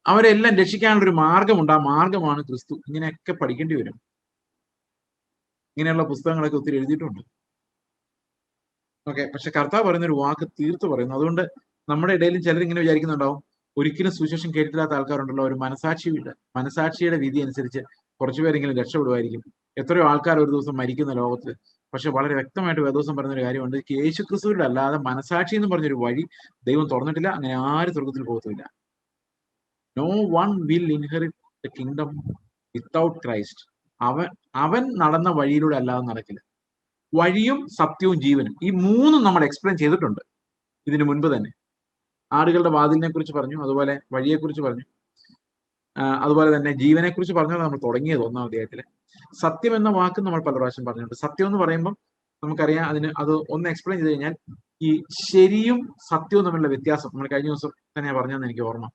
അവരെല്ലാം രക്ഷിക്കാനുള്ള ഒരു മാർഗമുണ്ട്, ആ മാർഗമാണ് ക്രിസ്തു. ഇങ്ങനെയൊക്കെ പഠിക്കേണ്ടി വരും. ഇങ്ങനെയുള്ള പുസ്തകങ്ങളൊക്കെ ഒത്തിരി എഴുതിയിട്ടുണ്ട്. ഓക്കെ, പക്ഷെ കർത്താവ് പറയുന്ന ഒരു വാക്ക് തീർത്ത് പറയുന്നു. അതുകൊണ്ട് നമ്മുടെ ഇടയിലും ചിലർ ഇങ്ങനെ വിചാരിക്കുന്നുണ്ടാവും, ഒരിക്കലും സുവിശേഷം കേട്ടില്ലാത്ത ആൾക്കാരുണ്ടല്ലോ, ഒരു മനസാക്ഷിയുടെ വിധി അനുസരിച്ച് കുറച്ചുപേരെങ്കിലും രക്ഷപ്പെടുമായിരിക്കും. എത്രയോ ആൾക്കാർ ഒരു ദിവസം മരിക്കുന്ന ലോകത്തിൽ. പക്ഷെ വളരെ വ്യക്തമായിട്ട് വേദോസം പറയുന്ന ഒരു കാര്യമുണ്ട്, യേശു ക്രിസ്തുവിന്റെ അല്ലാതെ മനസാക്ഷി എന്ന് പറഞ്ഞൊരു വഴി ദൈവം തുറന്നിട്ടില്ല. അങ്ങനെ ആരും സ്വർഗത്തിൽ പോകത്തില്ല. No one will inherit the kingdom without Christ. അവൻ നടന്ന വഴിയിലൂടെ അല്ലാതെ നടക്കില്ല. വഴിയും സത്യവും ജീവനും, ഈ മൂന്നും നമ്മൾ എക്സ്പ്ലെയിൻ ചെയ്തിട്ടുണ്ട് ഇതിനു മുൻപ് തന്നെ. ആടുകളുടെ വാതിലിനെ കുറിച്ച് പറഞ്ഞു, അതുപോലെ വഴിയെക്കുറിച്ച് പറഞ്ഞു, അതുപോലെ തന്നെ ജീവനെ കുറിച്ച് പറഞ്ഞാണ് നമ്മൾ തുടങ്ങിയത് 1-ാം അധ്യായത്തില്. സത്യം എന്ന വാക്ക് നമ്മൾ പല പ്രാവശ്യം പറഞ്ഞിട്ടുണ്ട്. സത്യം എന്ന് പറയുമ്പോൾ നമുക്കറിയാം, അത് ഒന്ന് എക്സ്പ്ലെയിൻ ചെയ്ത് കഴിഞ്ഞാൽ ഈ ശരിയും സത്യവും തമ്മിലുള്ള വ്യത്യാസം നമ്മൾ കഴിഞ്ഞ ദിവസം തന്നെ പറഞ്ഞതെന്ന് എനിക്ക് ഓർമ്മ.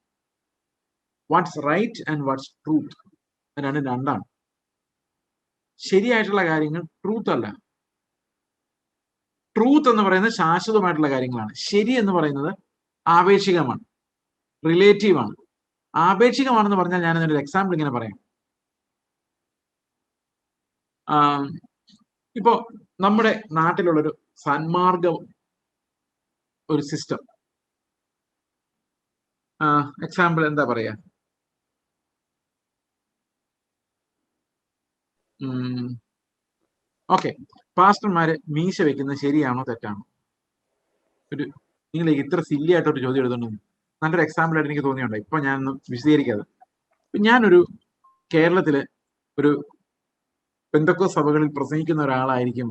What's right and what's truth, രണ്ടാണ്. ശരിയായിട്ടുള്ള കാര്യങ്ങൾ ട്രൂത്ത് അല്ല. ട്രൂത്ത് എന്ന് പറയുന്നത് ശാശ്വതമായിട്ടുള്ള കാര്യങ്ങളാണ്. ശരി എന്ന് പറയുന്നത് ആപേക്ഷികമാണ്, റിലേറ്റീവ് ആണ്. ആപേക്ഷികമാണെന്ന് പറഞ്ഞാൽ ഞാൻ അതിനൊരു എക്സാമ്പിൾ ഇങ്ങനെ പറയാം. ഇപ്പോ നമ്മുടെ നാട്ടിലുള്ളൊരു സന്മാർഗ ഒരു സിസ്റ്റം, എക്സാമ്പിൾ എന്താ പറയാ, ഓക്കെ, പാസ്റ്റർമാര് മീശ വെക്കുന്നത് ശരിയാണോ തെറ്റാണോ? നിങ്ങൾ ഇത്ര സില്ലി ആയിട്ടൊരു ചോദ്യം എഴുതുന്നു. നല്ലൊരു എക്സാമ്പിൾ ആയിട്ട് എനിക്ക് തോന്നിയുണ്ട്. ഇപ്പൊ ഞാനൊന്ന് വിശദീകരിക്കാതെ, ഞാനൊരു കേരളത്തില് ഒരു പെന്തക്കോസ്ത് സഭകളിൽ പ്രസംഗിക്കുന്ന ഒരാളായിരിക്കും.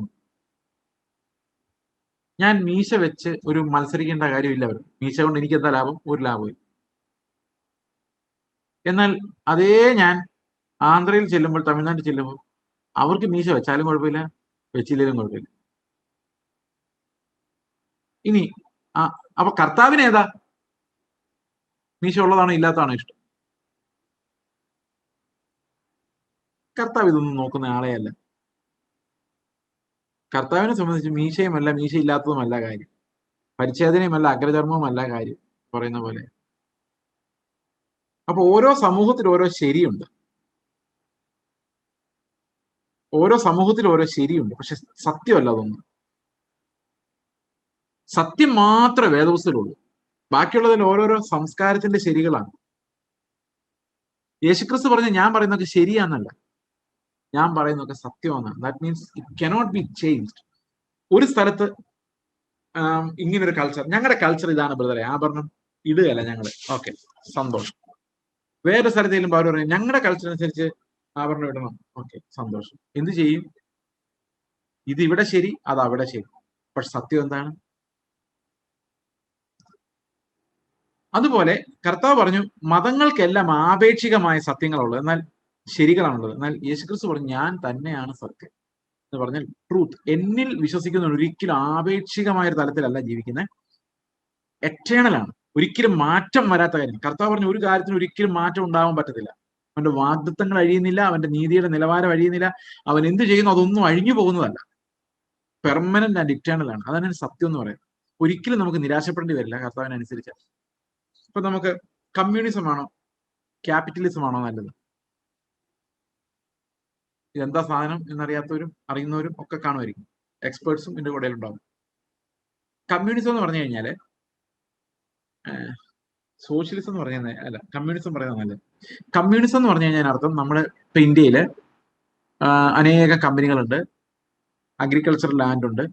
ഞാൻ മീശ വെച്ച് ഒരു മത്സരിക്കേണ്ട കാര്യമില്ല. അവർ മീശ കൊണ്ട് എനിക്ക് എന്താ ലാഭം? ഒരു ലാഭവും. എന്നാൽ അതേ ഞാൻ ആന്ധ്രയിൽ ചെല്ലുമ്പോൾ, തമിഴ്നാട്ടിൽ ചെല്ലുമ്പോൾ അവർക്ക് മീശ വെച്ചാലും കുഴപ്പമില്ല, വെച്ചില്ലേലും കുഴപ്പമില്ല. ഇനി അപ്പൊ കർത്താവിന് ഏതാ? മീശ ഉള്ളതാണോ ഇല്ലാത്തതാണോ ഇഷ്ടം? കർത്താവ് ഇതൊന്നും നോക്കുന്ന ആളെയല്ല. കർത്താവിനെ സംബന്ധിച്ച് മീശയുമല്ല മീശ ഇല്ലാത്തതുമല്ല കാര്യം, പരിച്ഛേദനയുമല്ല അഗ്രചർമ്മവുമല്ല കാര്യം, പറയുന്ന പോലെ. അപ്പൊ ഓരോ സമൂഹത്തിൽ ഓരോ ശരിയുണ്ട്, ഓരോ സമൂഹത്തിൽ ഓരോ ശരിയുണ്ട്. പക്ഷെ സത്യമല്ല അതൊന്നും. സത്യം മാത്രമേ വേദപുസ്തകത്തിലുള്ളൂ. ബാക്കിയുള്ളതിൽ ഓരോരോ സംസ്കാരത്തിന്റെ ശരികളാണ്. യേശുക്രിസ്തു പറഞ്ഞ ഞാൻ പറയുന്നതൊക്കെ ശരിയാന്നല്ല, ഞാൻ പറയുന്നതൊക്കെ സത്യമാണെന്നാണ്. That means it cannot be changed. ഒരു സ്ഥലത്ത് ഇങ്ങനൊരു കൾച്ചർ, ഞങ്ങളുടെ കൾച്ചർ ഇതാണ് ബ്രദറെ, ആഭരണം ഇടുകയല്ല ഞങ്ങള്, ഓക്കെ സന്തോഷം. വേറെ സ്ഥലത്ത് ചെല്ലുമ്പോൾ അവർ പറയും ഞങ്ങളുടെ കൾച്ചർ അനുസരിച്ച് ആഭരണം ഇടണം, ഓക്കെ സന്തോഷം. എന്ത് ചെയ്യും? ഇത് ഇവിടെ ശരി, അത് അവിടെ ശരി. പക്ഷെ സത്യം എന്താണ്? അതുപോലെ കർത്താവ് പറഞ്ഞു മതങ്ങൾക്കെല്ലാം ആപേക്ഷികമായ സത്യങ്ങളുള്ളത്, എന്നാൽ ശരികളാണുള്ളത്. എന്നാൽ യേശുക്രിസ്തു പറഞ്ഞു ഞാൻ തന്നെയാണ് സത്യം എന്ന് പറഞ്ഞാൽ ട്രൂത്ത്. എന്നിൽ വിശ്വസിക്കുന്ന ഒരിക്കലും ആപേക്ഷികമായ ഒരു തലത്തിലല്ല ജീവിക്കുന്നത്, എറ്റേണലാണ്, ഒരിക്കലും മാറ്റം വരാത്ത കാര്യം. കർത്താവ് പറഞ്ഞു ഒരു കാര്യത്തിന് ഒരിക്കലും മാറ്റം ഉണ്ടാവാൻ പറ്റത്തില്ല. അവന്റെ വാഗ്ദത്തങ്ങൾ അഴിയുന്നില്ല, അവന്റെ നീതിയുടെ നിലവാരം അഴിയുന്നില്ല, അവൻ എന്ത് ചെയ്യുന്നു അതൊന്നും അഴിഞ്ഞു പോകുന്നതല്ല, പെർമനന്റ് ആൻഡ് ഇറ്റേണൽ ആണ്. അതാണ് സത്യം എന്ന് പറയുന്നത്. ഒരിക്കലും നമുക്ക് നിരാശപ്പെടേണ്ടി വരില്ല കർത്താവിനനുസരിച്ച്. ഇപ്പൊ നമുക്ക് കമ്മ്യൂണിസം ആണോ ക്യാപിറ്റലിസം ആണോ നല്ലത്? ഇതെന്താ സാധനം എന്നറിയാത്തവരും അറിയുന്നവരും ഒക്കെ കാണുമായിരിക്കും. എക്സ്പേർട്സും ഇതിന്റെ കൂടെ ഉണ്ടാവും. കമ്മ്യൂണിസം എന്ന് പറഞ്ഞു കഴിഞ്ഞാല് സോഷ്യലിസം എന്ന് പറഞ്ഞാൽ അല്ല, കമ്മ്യൂണിസം പറയുന്നത് നല്ലത്. കമ്മ്യൂണിസം എന്ന് പറഞ്ഞു കഴിഞ്ഞാൽ അർത്ഥം നമ്മുടെ ഇപ്പൊ ഇന്ത്യയില് അനേക കമ്പനികളുണ്ട്, അഗ്രികൾച്ചർ ലാൻഡ് ഉണ്ട്,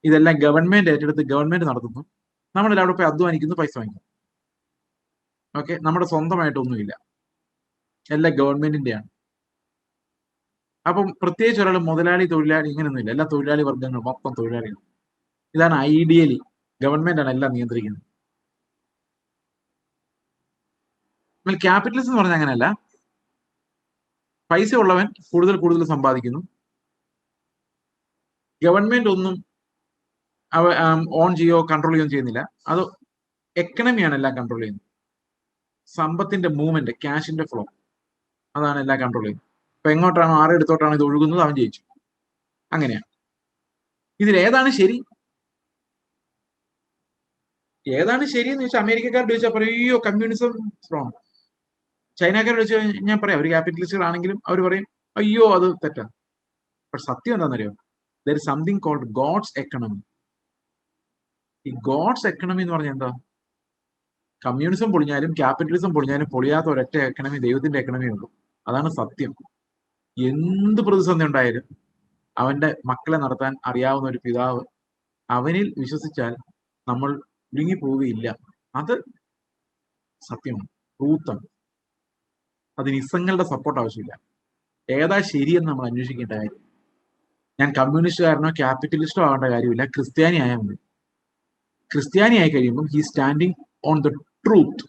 ഇതെല്ലാം ഗവൺമെന്റ് ഏറ്റെടുത്ത് ഗവൺമെന്റ് നടത്തുന്നു. നമ്മളെല്ലാം അവിടെ പോയി അധ്വാനിക്കുന്നു, പൈസ വാങ്ങിക്കുന്നു. ഓക്കെ, നമ്മുടെ സ്വന്തമായിട്ടൊന്നുമില്ല, എല്ലാം ഗവൺമെന്റിന്റെയാണ്. അപ്പം പ്രത്യേകിച്ച് ഒരാൾ മുതലാളി തൊഴിലാളി ഇങ്ങനെയൊന്നുമില്ല, എല്ലാ തൊഴിലാളി വർഗ്ഗങ്ങൾ മൊത്തം തൊഴിലാളികൾ. ഇതാണ് ഐഡിയലി, ഗവൺമെന്റ് ആണ് എല്ലാം നിയന്ത്രിക്കുന്നത്. എന്നാൽ ക്യാപിറ്റലിസം എന്ന് പറഞ്ഞാൽ അങ്ങനെയല്ല. പൈസ ഉള്ളവൻ കൂടുതൽ കൂടുതൽ സമ്പാദിക്കുന്നു, ഗവൺമെന്റ് ഒന്നും ഓൺ ചെയ്യോ കൺട്രോൾ ചെയ്യുകയോ ചെയ്യുന്നില്ല. അത് എക്കണമിയാണ് എല്ലാം കൺട്രോൾ ചെയ്യുന്നത്. സമ്പത്തിന്റെ മൂവ്മെന്റ്, ക്യാഷിന്റെ ഫ്ലോ, അതാണ് എല്ലാം കൺട്രോൾ ചെയ്യുന്നത്. ഇപ്പൊ എങ്ങോട്ടാണോ ആരെടുത്തോട്ടാണോ ഇത് ഒഴുകുന്നത് അവൻ ജയിച്ചു. അങ്ങനെയാണ്. ഇതിലേതാണ് ശരി? ഏതാണ് ശരിയെന്ന് ചോദിച്ചാൽ അമേരിക്കക്കാരോട് ചോദിച്ചാൽ പറയോ കമ്മ്യൂണിസം സ്ട്രോങ്. ചൈനക്കാരോട് ചോദിച്ചാൽ ഞാൻ പറയാം അവർ ക്യാപിറ്റലിസ്റ്റുകളാണെങ്കിലും അവർ പറയും അയ്യോ അത് തെറ്റാണ്. പക്ഷെ സത്യം എന്താണെന്നറിയോ? There is something called God's economy. ഈ ഗോഡ്സ് എക്കണമി എന്ന് പറഞ്ഞാൽ എന്താ? കമ്മ്യൂണിസം പൊളിഞ്ഞാലും ക്യാപിറ്റലിസം പൊളിഞ്ഞാലും പൊളിയാത്ത ഒരൊറ്റ എക്കണമി ദൈവത്തിന്റെ എക്കണമി ഉള്ളൂ. അതാണ് സത്യം. എന്ത് പ്രതിസന്ധി ഉണ്ടായാലും അവന്റെ മക്കളെ നടത്താൻ അറിയാവുന്ന ഒരു പിതാവ്, അവനിൽ വിശ്വസിച്ചാൽ നമ്മൾ ഒഴുങ്ങി പോവുകയില്ല. അത് സത്യമാണ്, ട്രൂത്താണ്. അതിന് ഇസങ്ങളുടെ സപ്പോർട്ട് ആവശ്യമില്ല. ഏതാ ശരിയെന്ന് നമ്മൾ അന്വേഷിക്കേണ്ട കാര്യം. ഞാൻ കമ്മ്യൂണിസ്റ്റുകാരനോ ക്യാപിറ്റലിസ്റ്റോ ആവേണ്ട കാര്യമില്ല, ക്രിസ്ത്യാനി ആയാൽ മതി. ക്രിസ്ത്യാനി ആയി കഴിയുമ്പോൾ he standing on the truth.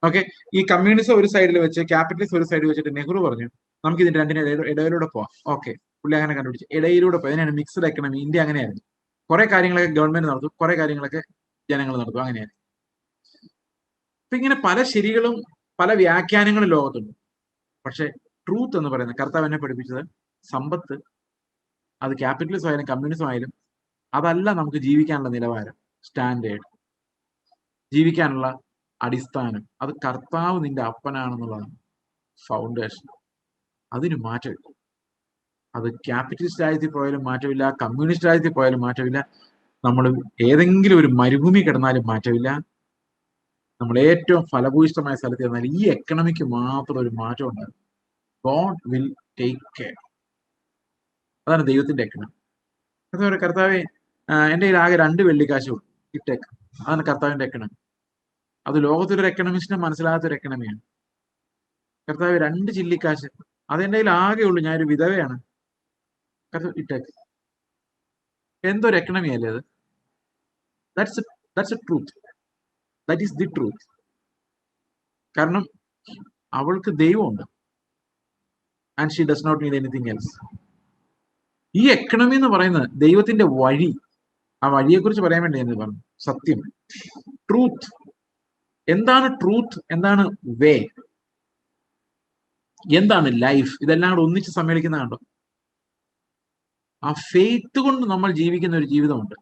Okay, ഈ കമ്മ്യൂണിസം ഒരു സൈഡിൽ വെച്ച് ക്യാപിറ്റലിസം ഒരു സൈഡിൽ വെച്ചിട്ട് നെഹ്റു പറഞ്ഞു നമുക്ക് ഇതിന്റെ രണ്ടിന് ഇടയിലൂടെ പോവാം. ഓക്കെ, പുള്ളി അങ്ങനെ കണ്ടുപിടിച്ചു, ഇടയിലൂടെ പോയി. അതിനാണ് മിക്സ്ഡ് എക്കണമി. ഇന്ത്യ അങ്ങനെയായിരുന്നു. കുറെ കാര്യങ്ങളൊക്കെ ഗവൺമെന്റ് നടത്തും, കുറെ കാര്യങ്ങളൊക്കെ ജനങ്ങൾ നടത്തും, അങ്ങനെയായിരുന്നു. അപ്പൊ ഇങ്ങനെ പല ശരികളും പല വ്യാഖ്യാനങ്ങളും ലോകത്തുണ്ട്. പക്ഷെ ട്രൂത്ത് എന്ന് പറയുന്നത് കർത്താവ് എന്നെ പഠിപ്പിച്ചത്, സമ്പത്ത് അത് ക്യാപിറ്റലിസം ആയാലും കമ്മ്യൂണിസം ആയാലും അതല്ല നമുക്ക് ജീവിക്കാനുള്ള നിലവാരം, സ്റ്റാൻഡേർഡ്, ജീവിക്കാനുള്ള അടിസ്ഥാനം. അത് കർത്താവ് നിന്റെ അപ്പനാണെന്നുള്ളതാണ് ഫൗണ്ടേഷൻ. അതിന് മാറ്റമില്ല. അത് ക്യാപിറ്റലിസ്റ്റ് രാജ്യത്തിൽ പോയാലും മാറ്റമില്ല, കമ്മ്യൂണിസ്റ്റ് രാജ്യത്തിൽ പോയാലും മാറ്റമില്ല, നമ്മൾ ഏതെങ്കിലും ഒരു മരുഭൂമി കിടന്നാലും മാറ്റമില്ല, നമ്മൾ ഏറ്റവും ഫലഭൂയിഷ്ടമായ സ്ഥലത്ത് ചെന്നാൽ ഈ എക്കണമിക്ക് മാത്രം ഒരു മാറ്റം ഉണ്ടാകും. God will take care. അതാണ് ദൈവത്തിന്റെ എക്കണമി. അതുപോലെ കർത്താവെ എൻ്റെ കയ്യിൽ ആകെ 2 വെള്ളിക്കാശുള്ളൂ, ഇട്ടേക്ക്. അതാണ് കർത്താവിന്റെ എക്കണമി. അത് ലോകത്തിലൊരു എക്കണമിസ്റ്റിനെ മനസ്സിലാകാത്തൊരു എക്കണമിയാണ്. കർത്താവ് 2 ചില്ലിക്കാശ്, അതെന്റെ കയ്യിൽ ആകെ ഉള്ളൂ, ഞാനൊരു വിധവയാണ്, കർത്താവ് ഇട്ടേക്ക്. എന്തൊരു എക്കണമി അല്ലേ അത്? That's a truth. That is the truth. കാരണം അവൾക്ക് ദൈവമുണ്ട്. And she does not need anything else. ഈ എക്കണമി എന്ന് പറയുന്നത് ദൈവത്തിന്റെ വഴി. ആ വഴിയെക്കുറിച്ച് പറയാൻ വേണ്ടി എന്ന് പറഞ്ഞു. സത്യം, ട്രൂത്ത്. എന്താണ് ട്രൂത്ത്? എന്താണ് വേ? എന്താണ് ലൈഫ്? ഇതെല്ലാം കൂടെ ഒന്നിച്ച് സമ്മേളിക്കുന്ന കണ്ടോ? ആ ഫെയ്ത്ത് കൊണ്ട് നമ്മൾ ജീവിക്കുന്ന ഒരു ജീവിതമുണ്ട്.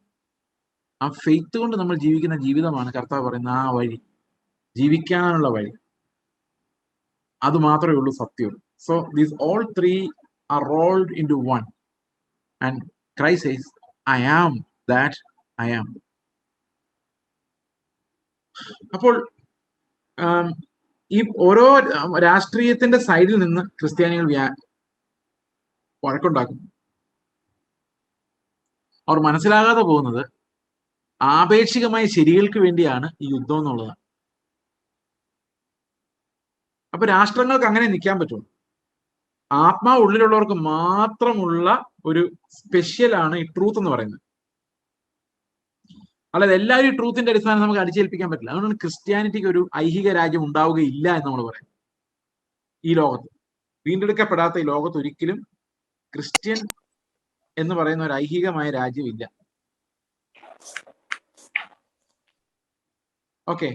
ആ ഫെയ്ത്ത് കൊണ്ട് നമ്മൾ ജീവിക്കുന്ന ജീവിതമാണ് കർത്താവ് പറയുന്ന ആ വഴി, ജീവിക്കാനുള്ള വഴി. അത് മാത്രമേ ഉള്ളൂ സത്യം. So these all 3 are rolled into one, and Christ says, I am that I am. അപ്പോൾ ഈ ഓരോ രാഷ്ട്രീയത്തിന്റെ സൈഡിൽ നിന്ന് ക്രിസ്ത്യാനികൾ വഴക്കുണ്ടാക്കും. അവർ മനസ്സിലാകാതെ പോകുന്നത് ആപേക്ഷികമായ ശരികൾക്ക് വേണ്ടിയാണ് ഈ യുദ്ധം എന്നുള്ളതാണ്. അപ്പൊ രാഷ്ട്രങ്ങൾക്ക് അങ്ങനെ നിൽക്കാൻ പറ്റുള്ളൂ. ആത്മാവ് ഉള്ളിലുള്ളവർക്ക് മാത്രമുള്ള ഒരു സ്പെഷ്യലാണ് ഈ ട്രൂത്ത് എന്ന് പറയുന്നത്. അല്ലാതെ എല്ലാവരും ഈ ട്രൂത്തിന്റെ അടിസ്ഥാനം നമുക്ക് അടിച്ചേൽപ്പിക്കാൻ പറ്റില്ല. അതുകൊണ്ടാണ് ക്രിസ്ത്യാനിറ്റിക്ക് ഒരു ഐഹിക രാജ്യം ഉണ്ടാവുകയില്ല എന്ന് നമ്മൾ പറയും. ഈ ലോകത്ത്, വീണ്ടെടുക്കപ്പെടാത്ത ഈ ലോകത്ത് ഒരിക്കലും ക്രിസ്ത്യൻ എന്ന് പറയുന്ന ഒരു ഐഹികമായ രാജ്യമില്ല. ഓക്കെ,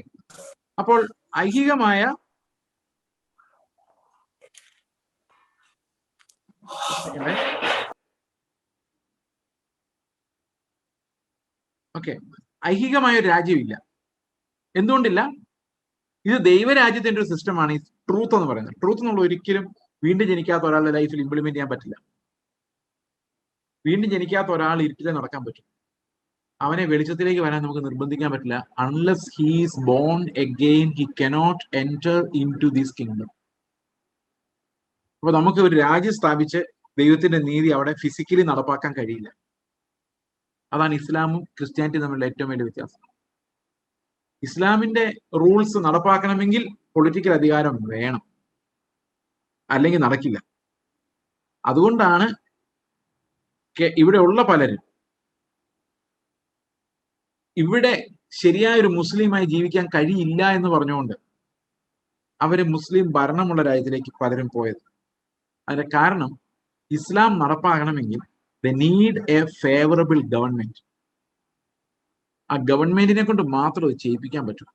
അപ്പോൾ ഐഹികമായ ഐഹികമായ ഒരു രാജ്യമില്ല. എന്തുകൊണ്ടില്ല? ഇത് ദൈവരാജ്യത്തിന്റെ ഒരു സിസ്റ്റമാണ് ഈ ട്രൂത്ത് എന്ന് പറയുന്നത്. ട്രൂത്ത് എന്നുള്ള ഒരിക്കലും വീണ്ടും ജനിക്കാത്ത ഒരാളുടെ ലൈഫിൽ ഇംപ്ലിമെന്റ് ചെയ്യാൻ പറ്റില്ല. വീണ്ടും ജനിക്കാത്ത ഒരാൾ ഇരുട്ടിലെ നടക്കാൻ പറ്റും. അവനെ വെളിച്ചത്തിലേക്ക് വരാൻ നമുക്ക് നിർബന്ധിക്കാൻ പറ്റില്ല. Unless he is born again he cannot enter into this kingdom. അപ്പൊ നമുക്ക് ഒരു രാജ്യം സ്ഥാപിച്ച് ദൈവത്തിന്റെ നീതി അവിടെ ഫിസിക്കലി നടപ്പാക്കാൻ കഴിയില്ല. അതാണ് ഇസ്ലാമും ക്രിസ്ത്യാനിറ്റിയും തമ്മിലുള്ള ഏറ്റവും വലിയ വ്യത്യാസം. ഇസ്ലാമിന്റെ റൂൾസ് നടപ്പാക്കണമെങ്കിൽ പൊളിറ്റിക്കൽ അധികാരം വേണം, അല്ലെങ്കിൽ നടക്കില്ല. അതുകൊണ്ടാണ് ഇവിടെ ഉള്ള പലരും ഇവിടെ ശരിയായ ഒരു മുസ്ലിമായി ജീവിക്കാൻ കഴിയില്ല എന്ന് പറഞ്ഞുകൊണ്ട് അവര് മുസ്ലിം ഭരണമുള്ള രാജ്യത്തിലേക്ക് പലരും പോയത്. അതിന്റെ കാരണം ഇസ്ലാം നടപ്പാകണമെങ്കിൽ they need a favourable government. ആ ഗവൺമെന്റിനെ കൊണ്ട് മാത്രം അത് ചെയ്യിപ്പിക്കാൻ പറ്റും.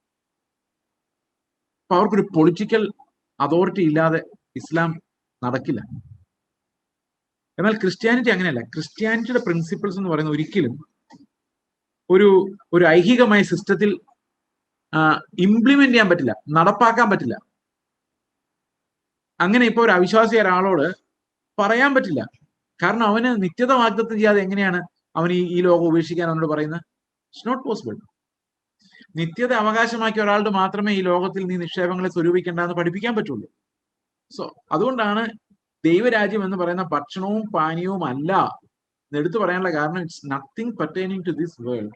അപ്പൊ അവർക്കൊരു പൊളിറ്റിക്കൽ അതോറിറ്റി ഇല്ലാതെ ഇസ്ലാം നടക്കില്ല. എന്നാൽ ക്രിസ്ത്യാനിറ്റി അങ്ങനെയല്ല. ക്രിസ്ത്യാനിറ്റിയുടെ പ്രിൻസിപ്പിൾസ് എന്ന് പറയുന്നത് ഒരിക്കലും ഒരു ഐഹികമായ സിസ്റ്റത്തിൽ ഇംപ്ലിമെന്റ് ചെയ്യാൻ പറ്റില്ല, നടപ്പാക്കാൻ പറ്റില്ല. അങ്ങനെ ഇപ്പൊ ഒരു അവിശ്വാസി ഒരാളോട് പറയാൻ പറ്റില്ല. കാരണം അവന് നിത്യത വാഗ്ദത്തം ചെയ്യാതെ എങ്ങനെയാണ് അവൻ ഈ ലോകം ഉപേക്ഷിക്കാൻ അവനോട് പറയുന്നത്? It's not possible. നിത്യത അവകാശമാക്കിയ ഒരാളുടെ മാത്രമേ ഈ ലോകത്തിൽ നീ നിക്ഷേപങ്ങളെ സ്വരൂപിക്കേണ്ടെന്ന് പഠിപ്പിക്കാൻ പറ്റുള്ളൂ. സോ അതുകൊണ്ടാണ് ദൈവരാജ്യം എന്ന് പറയുന്ന ഭക്ഷണവും പാനീയവും അല്ല എടുത്തു പറയാനുള്ള കാരണം it's nothing pertaining to this world.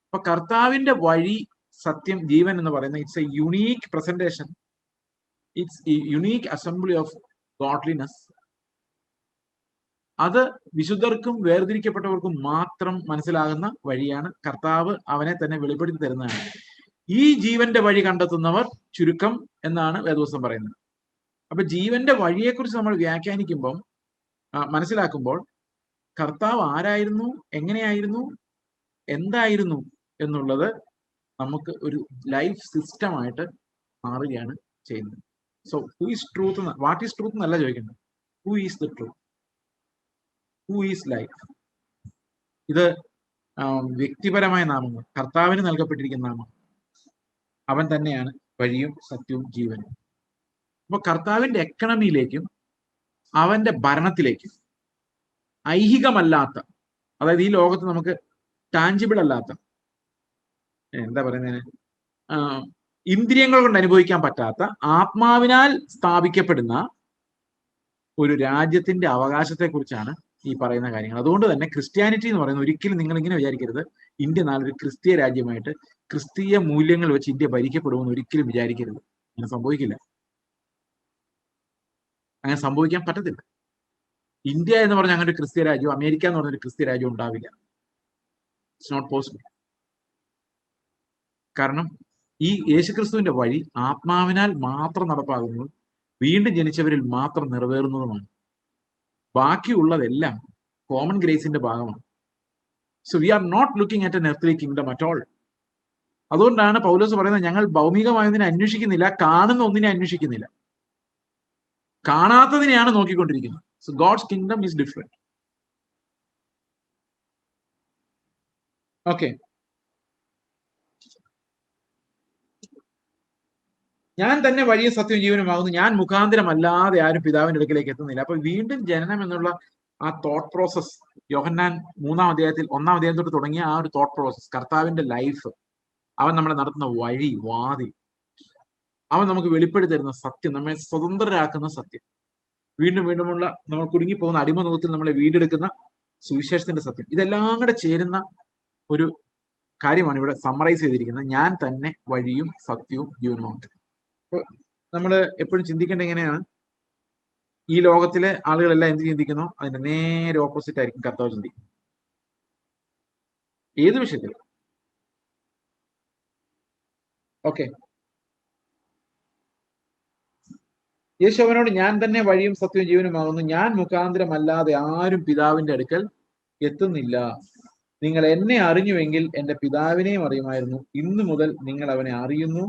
അപ്പൊ കർത്താവിന്റെ വഴി, സത്യം, ജീവൻ എന്ന് പറയുന്ന it's a unique presentation, it's a unique assembly of godliness. അത് വിശുദ്ധർക്കും വേർതിരിക്കപ്പെട്ടവർക്കും മാത്രം മനസ്സിലാകുന്ന വഴിയാണ്. കർത്താവ് അവനെ തന്നെ വെളിപ്പെടുത്തി തരുന്നതാണ്. ഈ ജീവന്റെ വഴി കണ്ടെത്തുന്നവർ ചുരുക്കം എന്നാണ് വേദപുസ്തകം പറയുന്നത്. അപ്പൊ ജീവന്റെ വഴിയെക്കുറിച്ച് നമ്മൾ വ്യാഖ്യാനിക്കുമ്പോൾ മനസ്സിലാക്കുമ്പോൾ കർത്താവ് ആരായിരുന്നു, എങ്ങനെയായിരുന്നു, എന്തായിരുന്നു എന്നുള്ളത് നമുക്ക് ഒരു ലൈഫ് സിസ്റ്റമായിട്ട് മാറുകയാണ് ചെയ്യുന്നത്. So who is truth, what is truth എന്നല്ല ചോദിക്കുന്നത്, who is the truth, who is life. ഇത് വ്യക്തിപരമായ നാമങ്ങൾ, കർത്താവിന് നൽകപ്പെട്ടിരിക്കുന്ന നാമം. അവൻ തന്നെയാണ് വഴിയും സത്യവും ജീവനും. അപ്പൊ കർത്താവിന്റെ എക്കണമിയിലേക്കും അവന്റെ ഭരണത്തിലേക്കും ഐഹികമല്ലാത്ത, അതായത് ഈ ലോകത്ത് നമുക്ക് ടാഞ്ചിബിൾ അല്ലാത്ത, എന്താ പറയുന്നതിന്, ഇന്ദ്രിയങ്ങൾ കൊണ്ട് അനുഭവിക്കാൻ പറ്റാത്ത, ആത്മാവിനാൽ സ്ഥാപിക്കപ്പെടുന്ന ഒരു രാജ്യത്തിന്റെ അവകാശത്തെ കുറിച്ചാണ് ഈ പറയുന്ന കാര്യങ്ങൾ. അതുകൊണ്ട് തന്നെ ക്രിസ്ത്യാനിറ്റി എന്ന് പറയുന്നത് ഒരിക്കലും നിങ്ങൾ ഇങ്ങനെ വിചാരിക്കരുത്, ഇന്ത്യ നാളൊരു ക്രിസ്തീയ രാജ്യമായിട്ട് ക്രിസ്തീയ മൂല്യങ്ങൾ വെച്ച് ഇന്ത്യ ഭരിക്കപ്പെടുമെന്ന് ഒരിക്കലും വിചാരിക്കരുത്. അങ്ങനെ സംഭവിക്കില്ല, അങ്ങനെ സംഭവിക്കാൻ പറ്റത്തില്ല. ഇന്ത്യ എന്ന് പറഞ്ഞ അങ്ങനെ ഒരു ക്രിസ്തീയ രാജ്യം, അമേരിക്ക എന്ന് പറഞ്ഞൊരു ക്രിസ്തീയ രാജ്യം ഉണ്ടാവില്ല. It's not possible. കാരണം ഈ യേശുക്രിസ്തുവിന്റെ വഴി ആത്മാവിനാൽ മാത്രം നടപ്പാകുന്നതും വീണ്ടും ജനിച്ചവരിൽ മാത്രം നിറവേറുന്നതുമാണ്. ബാക്കിയുള്ളതെല്ലാം കോമൺ ഗ്രേസിന്റെ ഭാഗമാണ്. So we are not looking at an earthly kingdom at all. അതുകൊണ്ടാണ് പൗലോസ് പറയുന്നത്, ഞങ്ങൾ ഭൗമികമായതിനെ അന്വേഷിക്കുന്നില്ല, കാണുന്ന ഒന്നിനെ അന്വേഷിക്കുന്നില്ല, കാണാത്തതിനെയാണ് നോക്കിക്കൊണ്ടിരിക്കുന്നത്. So God's kingdom is different. Okay, ഞാൻ തന്നെ വഴിയും സത്യവും ജീവനുമാകുന്നു, ഞാൻ മുഖാന്തരമല്ലാതെ ആരും പിതാവിന്റെ അടുക്കിലേക്ക് എത്തുന്നില്ല. അപ്പൊ വീണ്ടും ജനനം എന്നുള്ള ആ തോട്ട് പ്രോസസ്, യോഹന്നാൻ 1-ാം അധ്യായത്തിൽ 1-ാം അധ്യായം തൊട്ട് തുടങ്ങിയ ആ ഒരു തോട്ട് പ്രോസസ്, കർത്താവിന്റെ ലൈഫ്, അവൻ നമ്മളെ നടത്തുന്ന വഴി, വാതി, അവൻ നമുക്ക് വെളിപ്പെടുത്തി തരുന്ന സത്യം, നമ്മെ സ്വതന്ത്രരാക്കുന്ന സത്യം, വീണ്ടും വീണ്ടുമുള്ള നമ്മൾ കുടുങ്ങിപ്പോകുന്ന അടിമനോഹത്തിൽ നമ്മളെ വീണ്ടെടുക്കുന്ന സുവിശേഷത്തിന്റെ സത്യം, ഇതെല്ലാം കൂടെ ചേരുന്ന ഒരു കാര്യമാണ് ഇവിടെ സമ്മറൈസ് ചെയ്തിരിക്കുന്നത്. ഞാൻ തന്നെ വഴിയും സത്യവും ജീവനുമാണ്. നമ്മൾ എപ്പോഴും ചിന്തിക്കേണ്ടത് എങ്ങനെയാണ്, ഈ ലോകത്തിലെ ആളുകളെല്ലാം എന്ത് ചിന്തിക്കുന്നോ അതിന്റെ നേരെ ഓപ്പോസിറ്റ് ആയിരിക്കും കർത്താവ് ചിന്തിക്കുന്നത്, ഏത് വിഷയത്തിലും. ഓക്കെ, യേശു അവനോട്, ഞാൻ തന്നെ വഴിയും സത്യവും ജീവനുമാകുന്നു, ഞാൻ മുഖാന്തരമല്ലാതെ ആരും പിതാവിന്റെ അടുക്കൽ എത്തുന്നില്ല. നിങ്ങൾ എന്നെ അറിഞ്ഞുവെങ്കിൽ എന്റെ പിതാവിനെയും അറിയുമായിരുന്നു. ഇന്നു മുതൽ നിങ്ങൾ അവനെ അറിയുന്നു,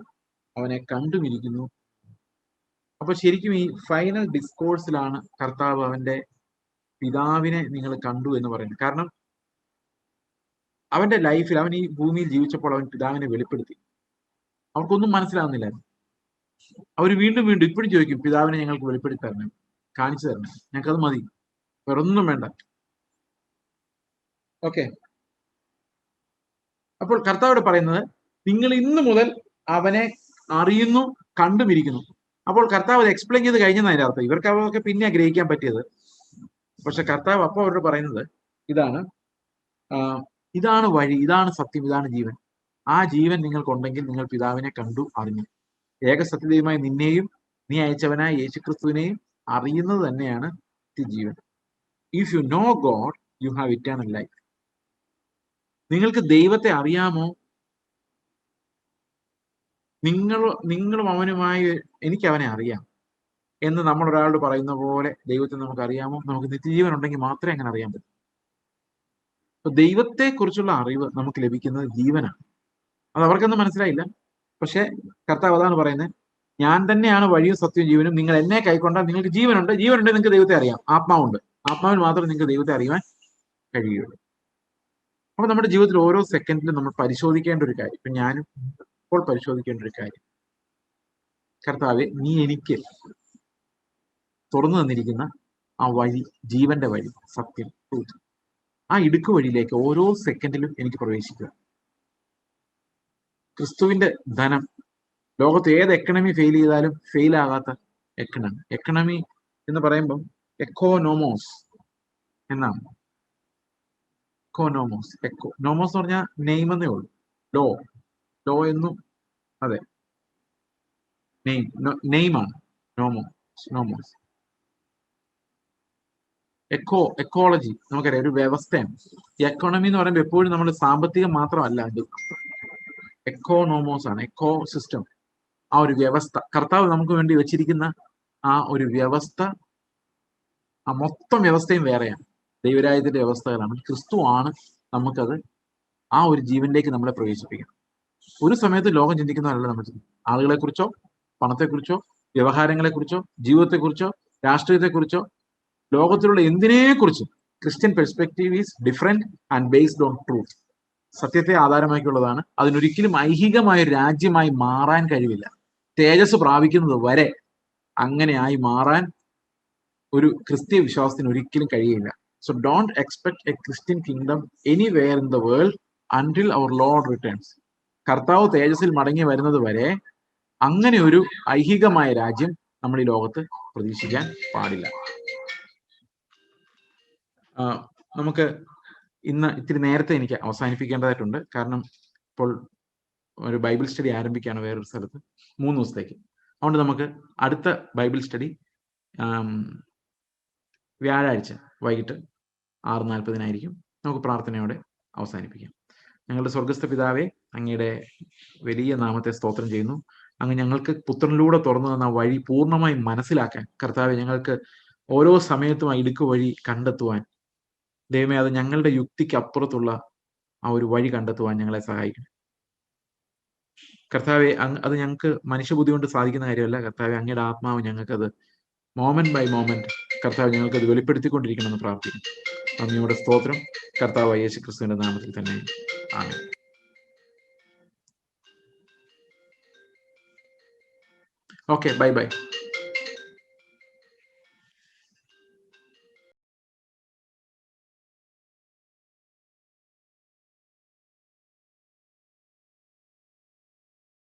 അവനെ കണ്ടുമിരിക്കുന്നു. അപ്പൊ ശരിക്കും ഈ ഫൈനൽ ഡിസ്കോഴ്സിലാണ് കർത്താവ് അവന്റെ പിതാവിനെ നിങ്ങൾ കണ്ടു എന്ന് പറയുന്നത്. കാരണം അവന്റെ ലൈഫിൽ, അവൻ ഈ ഭൂമിയിൽ ജീവിച്ചപ്പോൾ അവൻ പിതാവിനെ വെളിപ്പെടുത്തി. അവർക്കൊന്നും മനസ്സിലാവുന്നില്ലായിരുന്നു. അവർ വീണ്ടും വീണ്ടും ഇപ്പോഴും ചോദിക്കും, പിതാവിനെ ഞങ്ങൾക്ക് വെളിപ്പെടുത്തി തരണം, കാണിച്ചു തരണം, ഞങ്ങൾക്കത് മതി, വേറൊന്നും വേണ്ട. ഓക്കെ, അപ്പോൾ കർത്താവ് പറയുന്നത്, നിങ്ങൾ ഇന്നു മുതൽ അവനെ അറിയുന്നു, കണ്ടുമിരിക്കുന്നു. അപ്പോൾ കർത്താവ് അത് എക്സ്പ്ലെയിൻ ചെയ്ത് കഴിഞ്ഞെന്ന് അതിന്റെ അർത്ഥം. ഇവർക്ക് അവർക്ക് പിന്നെ ഗ്രഹിക്കാൻ പറ്റിയത്. പക്ഷെ കർത്താവ് അപ്പോൾ അവരോട് പറയുന്നത് ഇതാണ്, ഇതാണ് വഴി, ഇതാണ് സത്യം, ഇതാണ് ജീവൻ. ആ ജീവൻ നിങ്ങൾക്കുണ്ടെങ്കിൽ നിങ്ങൾ പിതാവിനെ കണ്ടു അറിഞ്ഞു. ഏകസത്യതയുമായി നിന്നെയും നീ അയച്ചവനായ യേശുക്രിസ്തുവിനെയും അറിയുന്നത് തന്നെയാണ് ജീവൻ. If you know God you have eternal life. നിങ്ങൾക്ക് ദൈവത്തെ അറിയാമോ? നിങ്ങളും അവനുമായി എനിക്ക് അവനെ അറിയാം എന്ന് നമ്മൾ ഒരാളോട് പറയുന്ന പോലെ ദൈവത്തെ നമുക്ക് അറിയാമോ? നമുക്ക് നിത്യജീവൻ ഉണ്ടെങ്കിൽ മാത്രമേ അങ്ങനെ അറിയാൻ പറ്റൂ. അപ്പൊ ദൈവത്തെ കുറിച്ചുള്ള അറിവ് നമുക്ക് ലഭിക്കുന്നത് ജീവനാണ്. അത് അവർക്കൊന്നും മനസ്സിലായില്ല. പക്ഷെ കർത്താവ് അതാണ് പറയുന്നത്, ഞാൻ തന്നെയാണ് വഴിയും സത്യവും ജീവനും. നിങ്ങൾ എന്നെ കൈക്കൊണ്ടാൽ നിങ്ങൾക്ക് ജീവനുണ്ട്. ജീവനുണ്ടെങ്കിൽ നിങ്ങൾക്ക് ദൈവത്തെ അറിയാം. ആത്മാവുണ്ട്. ആത്മാവിൽ മാത്രമേ നിങ്ങൾക്ക് ദൈവത്തെ അറിയാൻ കഴിയുള്ളൂ. അപ്പൊ നമ്മുടെ ജീവിതത്തിൽ ഓരോ സെക്കൻഡിലും നമ്മൾ പരിശോധിക്കേണ്ട ഒരു കാര്യം, ഇപ്പൊ ഞാനും ഇപ്പോൾ പരിശോധിക്കേണ്ട ഒരു കാര്യം, കർത്താവെ നീ എനിക്ക് തുറന്നു തന്നിരിക്കുന്ന ആ വഴി, ജീവന്റെ വഴി, സത്യം, ട്രൂത്ത്, ആ ഇടുക്ക് വഴിയിലേക്ക് ഓരോ സെക്കൻഡിലും എനിക്ക് പ്രവേശിക്കുക. ക്രിസ്തുവിന്റെ ധനം, ലോകത്ത് ഏത് എക്കണമി ഫെയിൽ ചെയ്താലും ഫെയിൽ ആകാത്ത എക്കണമി. എക്കണമി എന്ന് പറയുമ്പം എക്കോനോമോസ് എന്നാണ്. എക്കോനോമോസ്, നോമോസ് എന്ന് പറഞ്ഞാൽ നെയിം എന്നേ ഉള്ളൂ. ലോ എന്നും, അതെ, നെയിമാണ് നോമോസ്. എക്കോളജി നമുക്കറിയാം, ഒരു വ്യവസ്ഥയാണ്. എക്കോണമി എന്ന് പറയുമ്പോൾ എപ്പോഴും നമ്മൾ സാമ്പത്തികം മാത്രമല്ല, അത് എക്കോനോമോസ് ആണ്, എക്കോ സിസ്റ്റം. ആ ഒരു വ്യവസ്ഥ, കർത്താവ് നമുക്ക് വേണ്ടി വെച്ചിരിക്കുന്ന ആ ഒരു വ്യവസ്ഥ, ആ മൊത്തം വ്യവസ്ഥയും വേറെയാണ്. ദൈവരാജ്യത്തിന്റെ വ്യവസ്ഥകളാണ്. ക്രിസ്തു ആണ് നമുക്കത്, ആ ഒരു ജീവനിലേക്ക് നമ്മളെ പ്രവേശിപ്പിക്കണം. ഒരു സമയത്ത് ലോകം ചിന്തിക്കുന്നതല്ല നമ്മൾ ചിന്തിക്കും. ആളുകളെ കുറിച്ചോ, പണത്തെക്കുറിച്ചോ, വ്യവഹാരങ്ങളെ കുറിച്ചോ, ജീവിതത്തെക്കുറിച്ചോ, രാഷ്ട്രീയത്തെക്കുറിച്ചോ, ലോകത്തിലുള്ള എന്തിനെക്കുറിച്ചും Christian perspective is different and based on truth. സത്യത്തെ ആധാരമാക്കിയുള്ളതാണ്. അതിനൊരിക്കലും ഐഹികമായ രാജ്യമായി മാറാൻ കഴിവില്ല. തേജസ് പ്രാപിക്കുന്നത് വരെ അങ്ങനെയായി മാറാൻ ഒരു ക്രിസ്തീയ വിശ്വാസത്തിന് ഒരിക്കലും കഴിയില്ല. So don't expect a Christian kingdom anywhere in the world until our Lord returns. കർത്താവ് തേജസ്സിൽ മടങ്ങി വരുന്നത് വരെ അങ്ങനെ ഒരു ഐഹികമായ രാജ്യം നമ്മൾ ഈ ലോകത്ത് പ്രതീക്ഷിക്കാൻ പാടില്ല. നമുക്ക് ഇന്ന് ഇത്തിരി നേരത്തെ എനിക്ക് അവസാനിപ്പിക്കേണ്ടതായിട്ടുണ്ട്. കാരണം ഇപ്പോൾ ഒരു ബൈബിൾ സ്റ്റഡി ആരംഭിക്കുകയാണ് വേറൊരു സ്ഥലത്ത് 3 ദിവസത്തേക്ക്. അതുകൊണ്ട് നമുക്ക് അടുത്ത ബൈബിൾ സ്റ്റഡി വ്യാഴാഴ്ച വൈകിട്ട് 6:40 നമുക്ക് പ്രാർത്ഥനയോടെ അവസാനിപ്പിക്കാം. ഞങ്ങളുടെ സ്വർഗസ്ഥ പിതാവേ, അങ്ങയുടെ വലിയ നാമത്തെ സ്തോത്രം ചെയ്യുന്നു. അങ്ങ് ഞങ്ങൾക്ക് പുത്രനിലൂടെ തുറന്നു തന്ന വഴി പൂർണ്ണമായി മനസ്സിലാക്കാൻ കർത്താവെ, ഞങ്ങൾക്ക് ഓരോ സമയത്തും ആ ഇടുക്ക് വഴി കണ്ടെത്തുവാൻ ദൈവമേ, അത് ഞങ്ങളുടെ യുക്തിക്ക് അപ്പുറത്തുള്ള ആ ഒരു വഴി കണ്ടെത്തുവാൻ ഞങ്ങളെ സഹായിക്കണം കർത്താവെ. അത് ഞങ്ങൾക്ക് മനുഷ്യബുദ്ധി കൊണ്ട് സാധിക്കുന്ന കാര്യമല്ല കർത്താവെ. അങ്ങയുടെ ആത്മാവ് ഞങ്ങൾക്കത് മോമെന്റ് ബൈ മോമെന്റ് കർത്താവ് ഞങ്ങൾക്കത് വെളിപ്പെടുത്തിക്കൊണ്ടിരിക്കണമെന്ന് പ്രാർത്ഥിക്കുന്നു. അങ്ങയുടെ സ്തോത്രം കർത്താവ് യേശു ക്രിസ്തുവിന്റെ നാമത്തിൽ തന്നെ. ആമേൻ. Okay, bye by.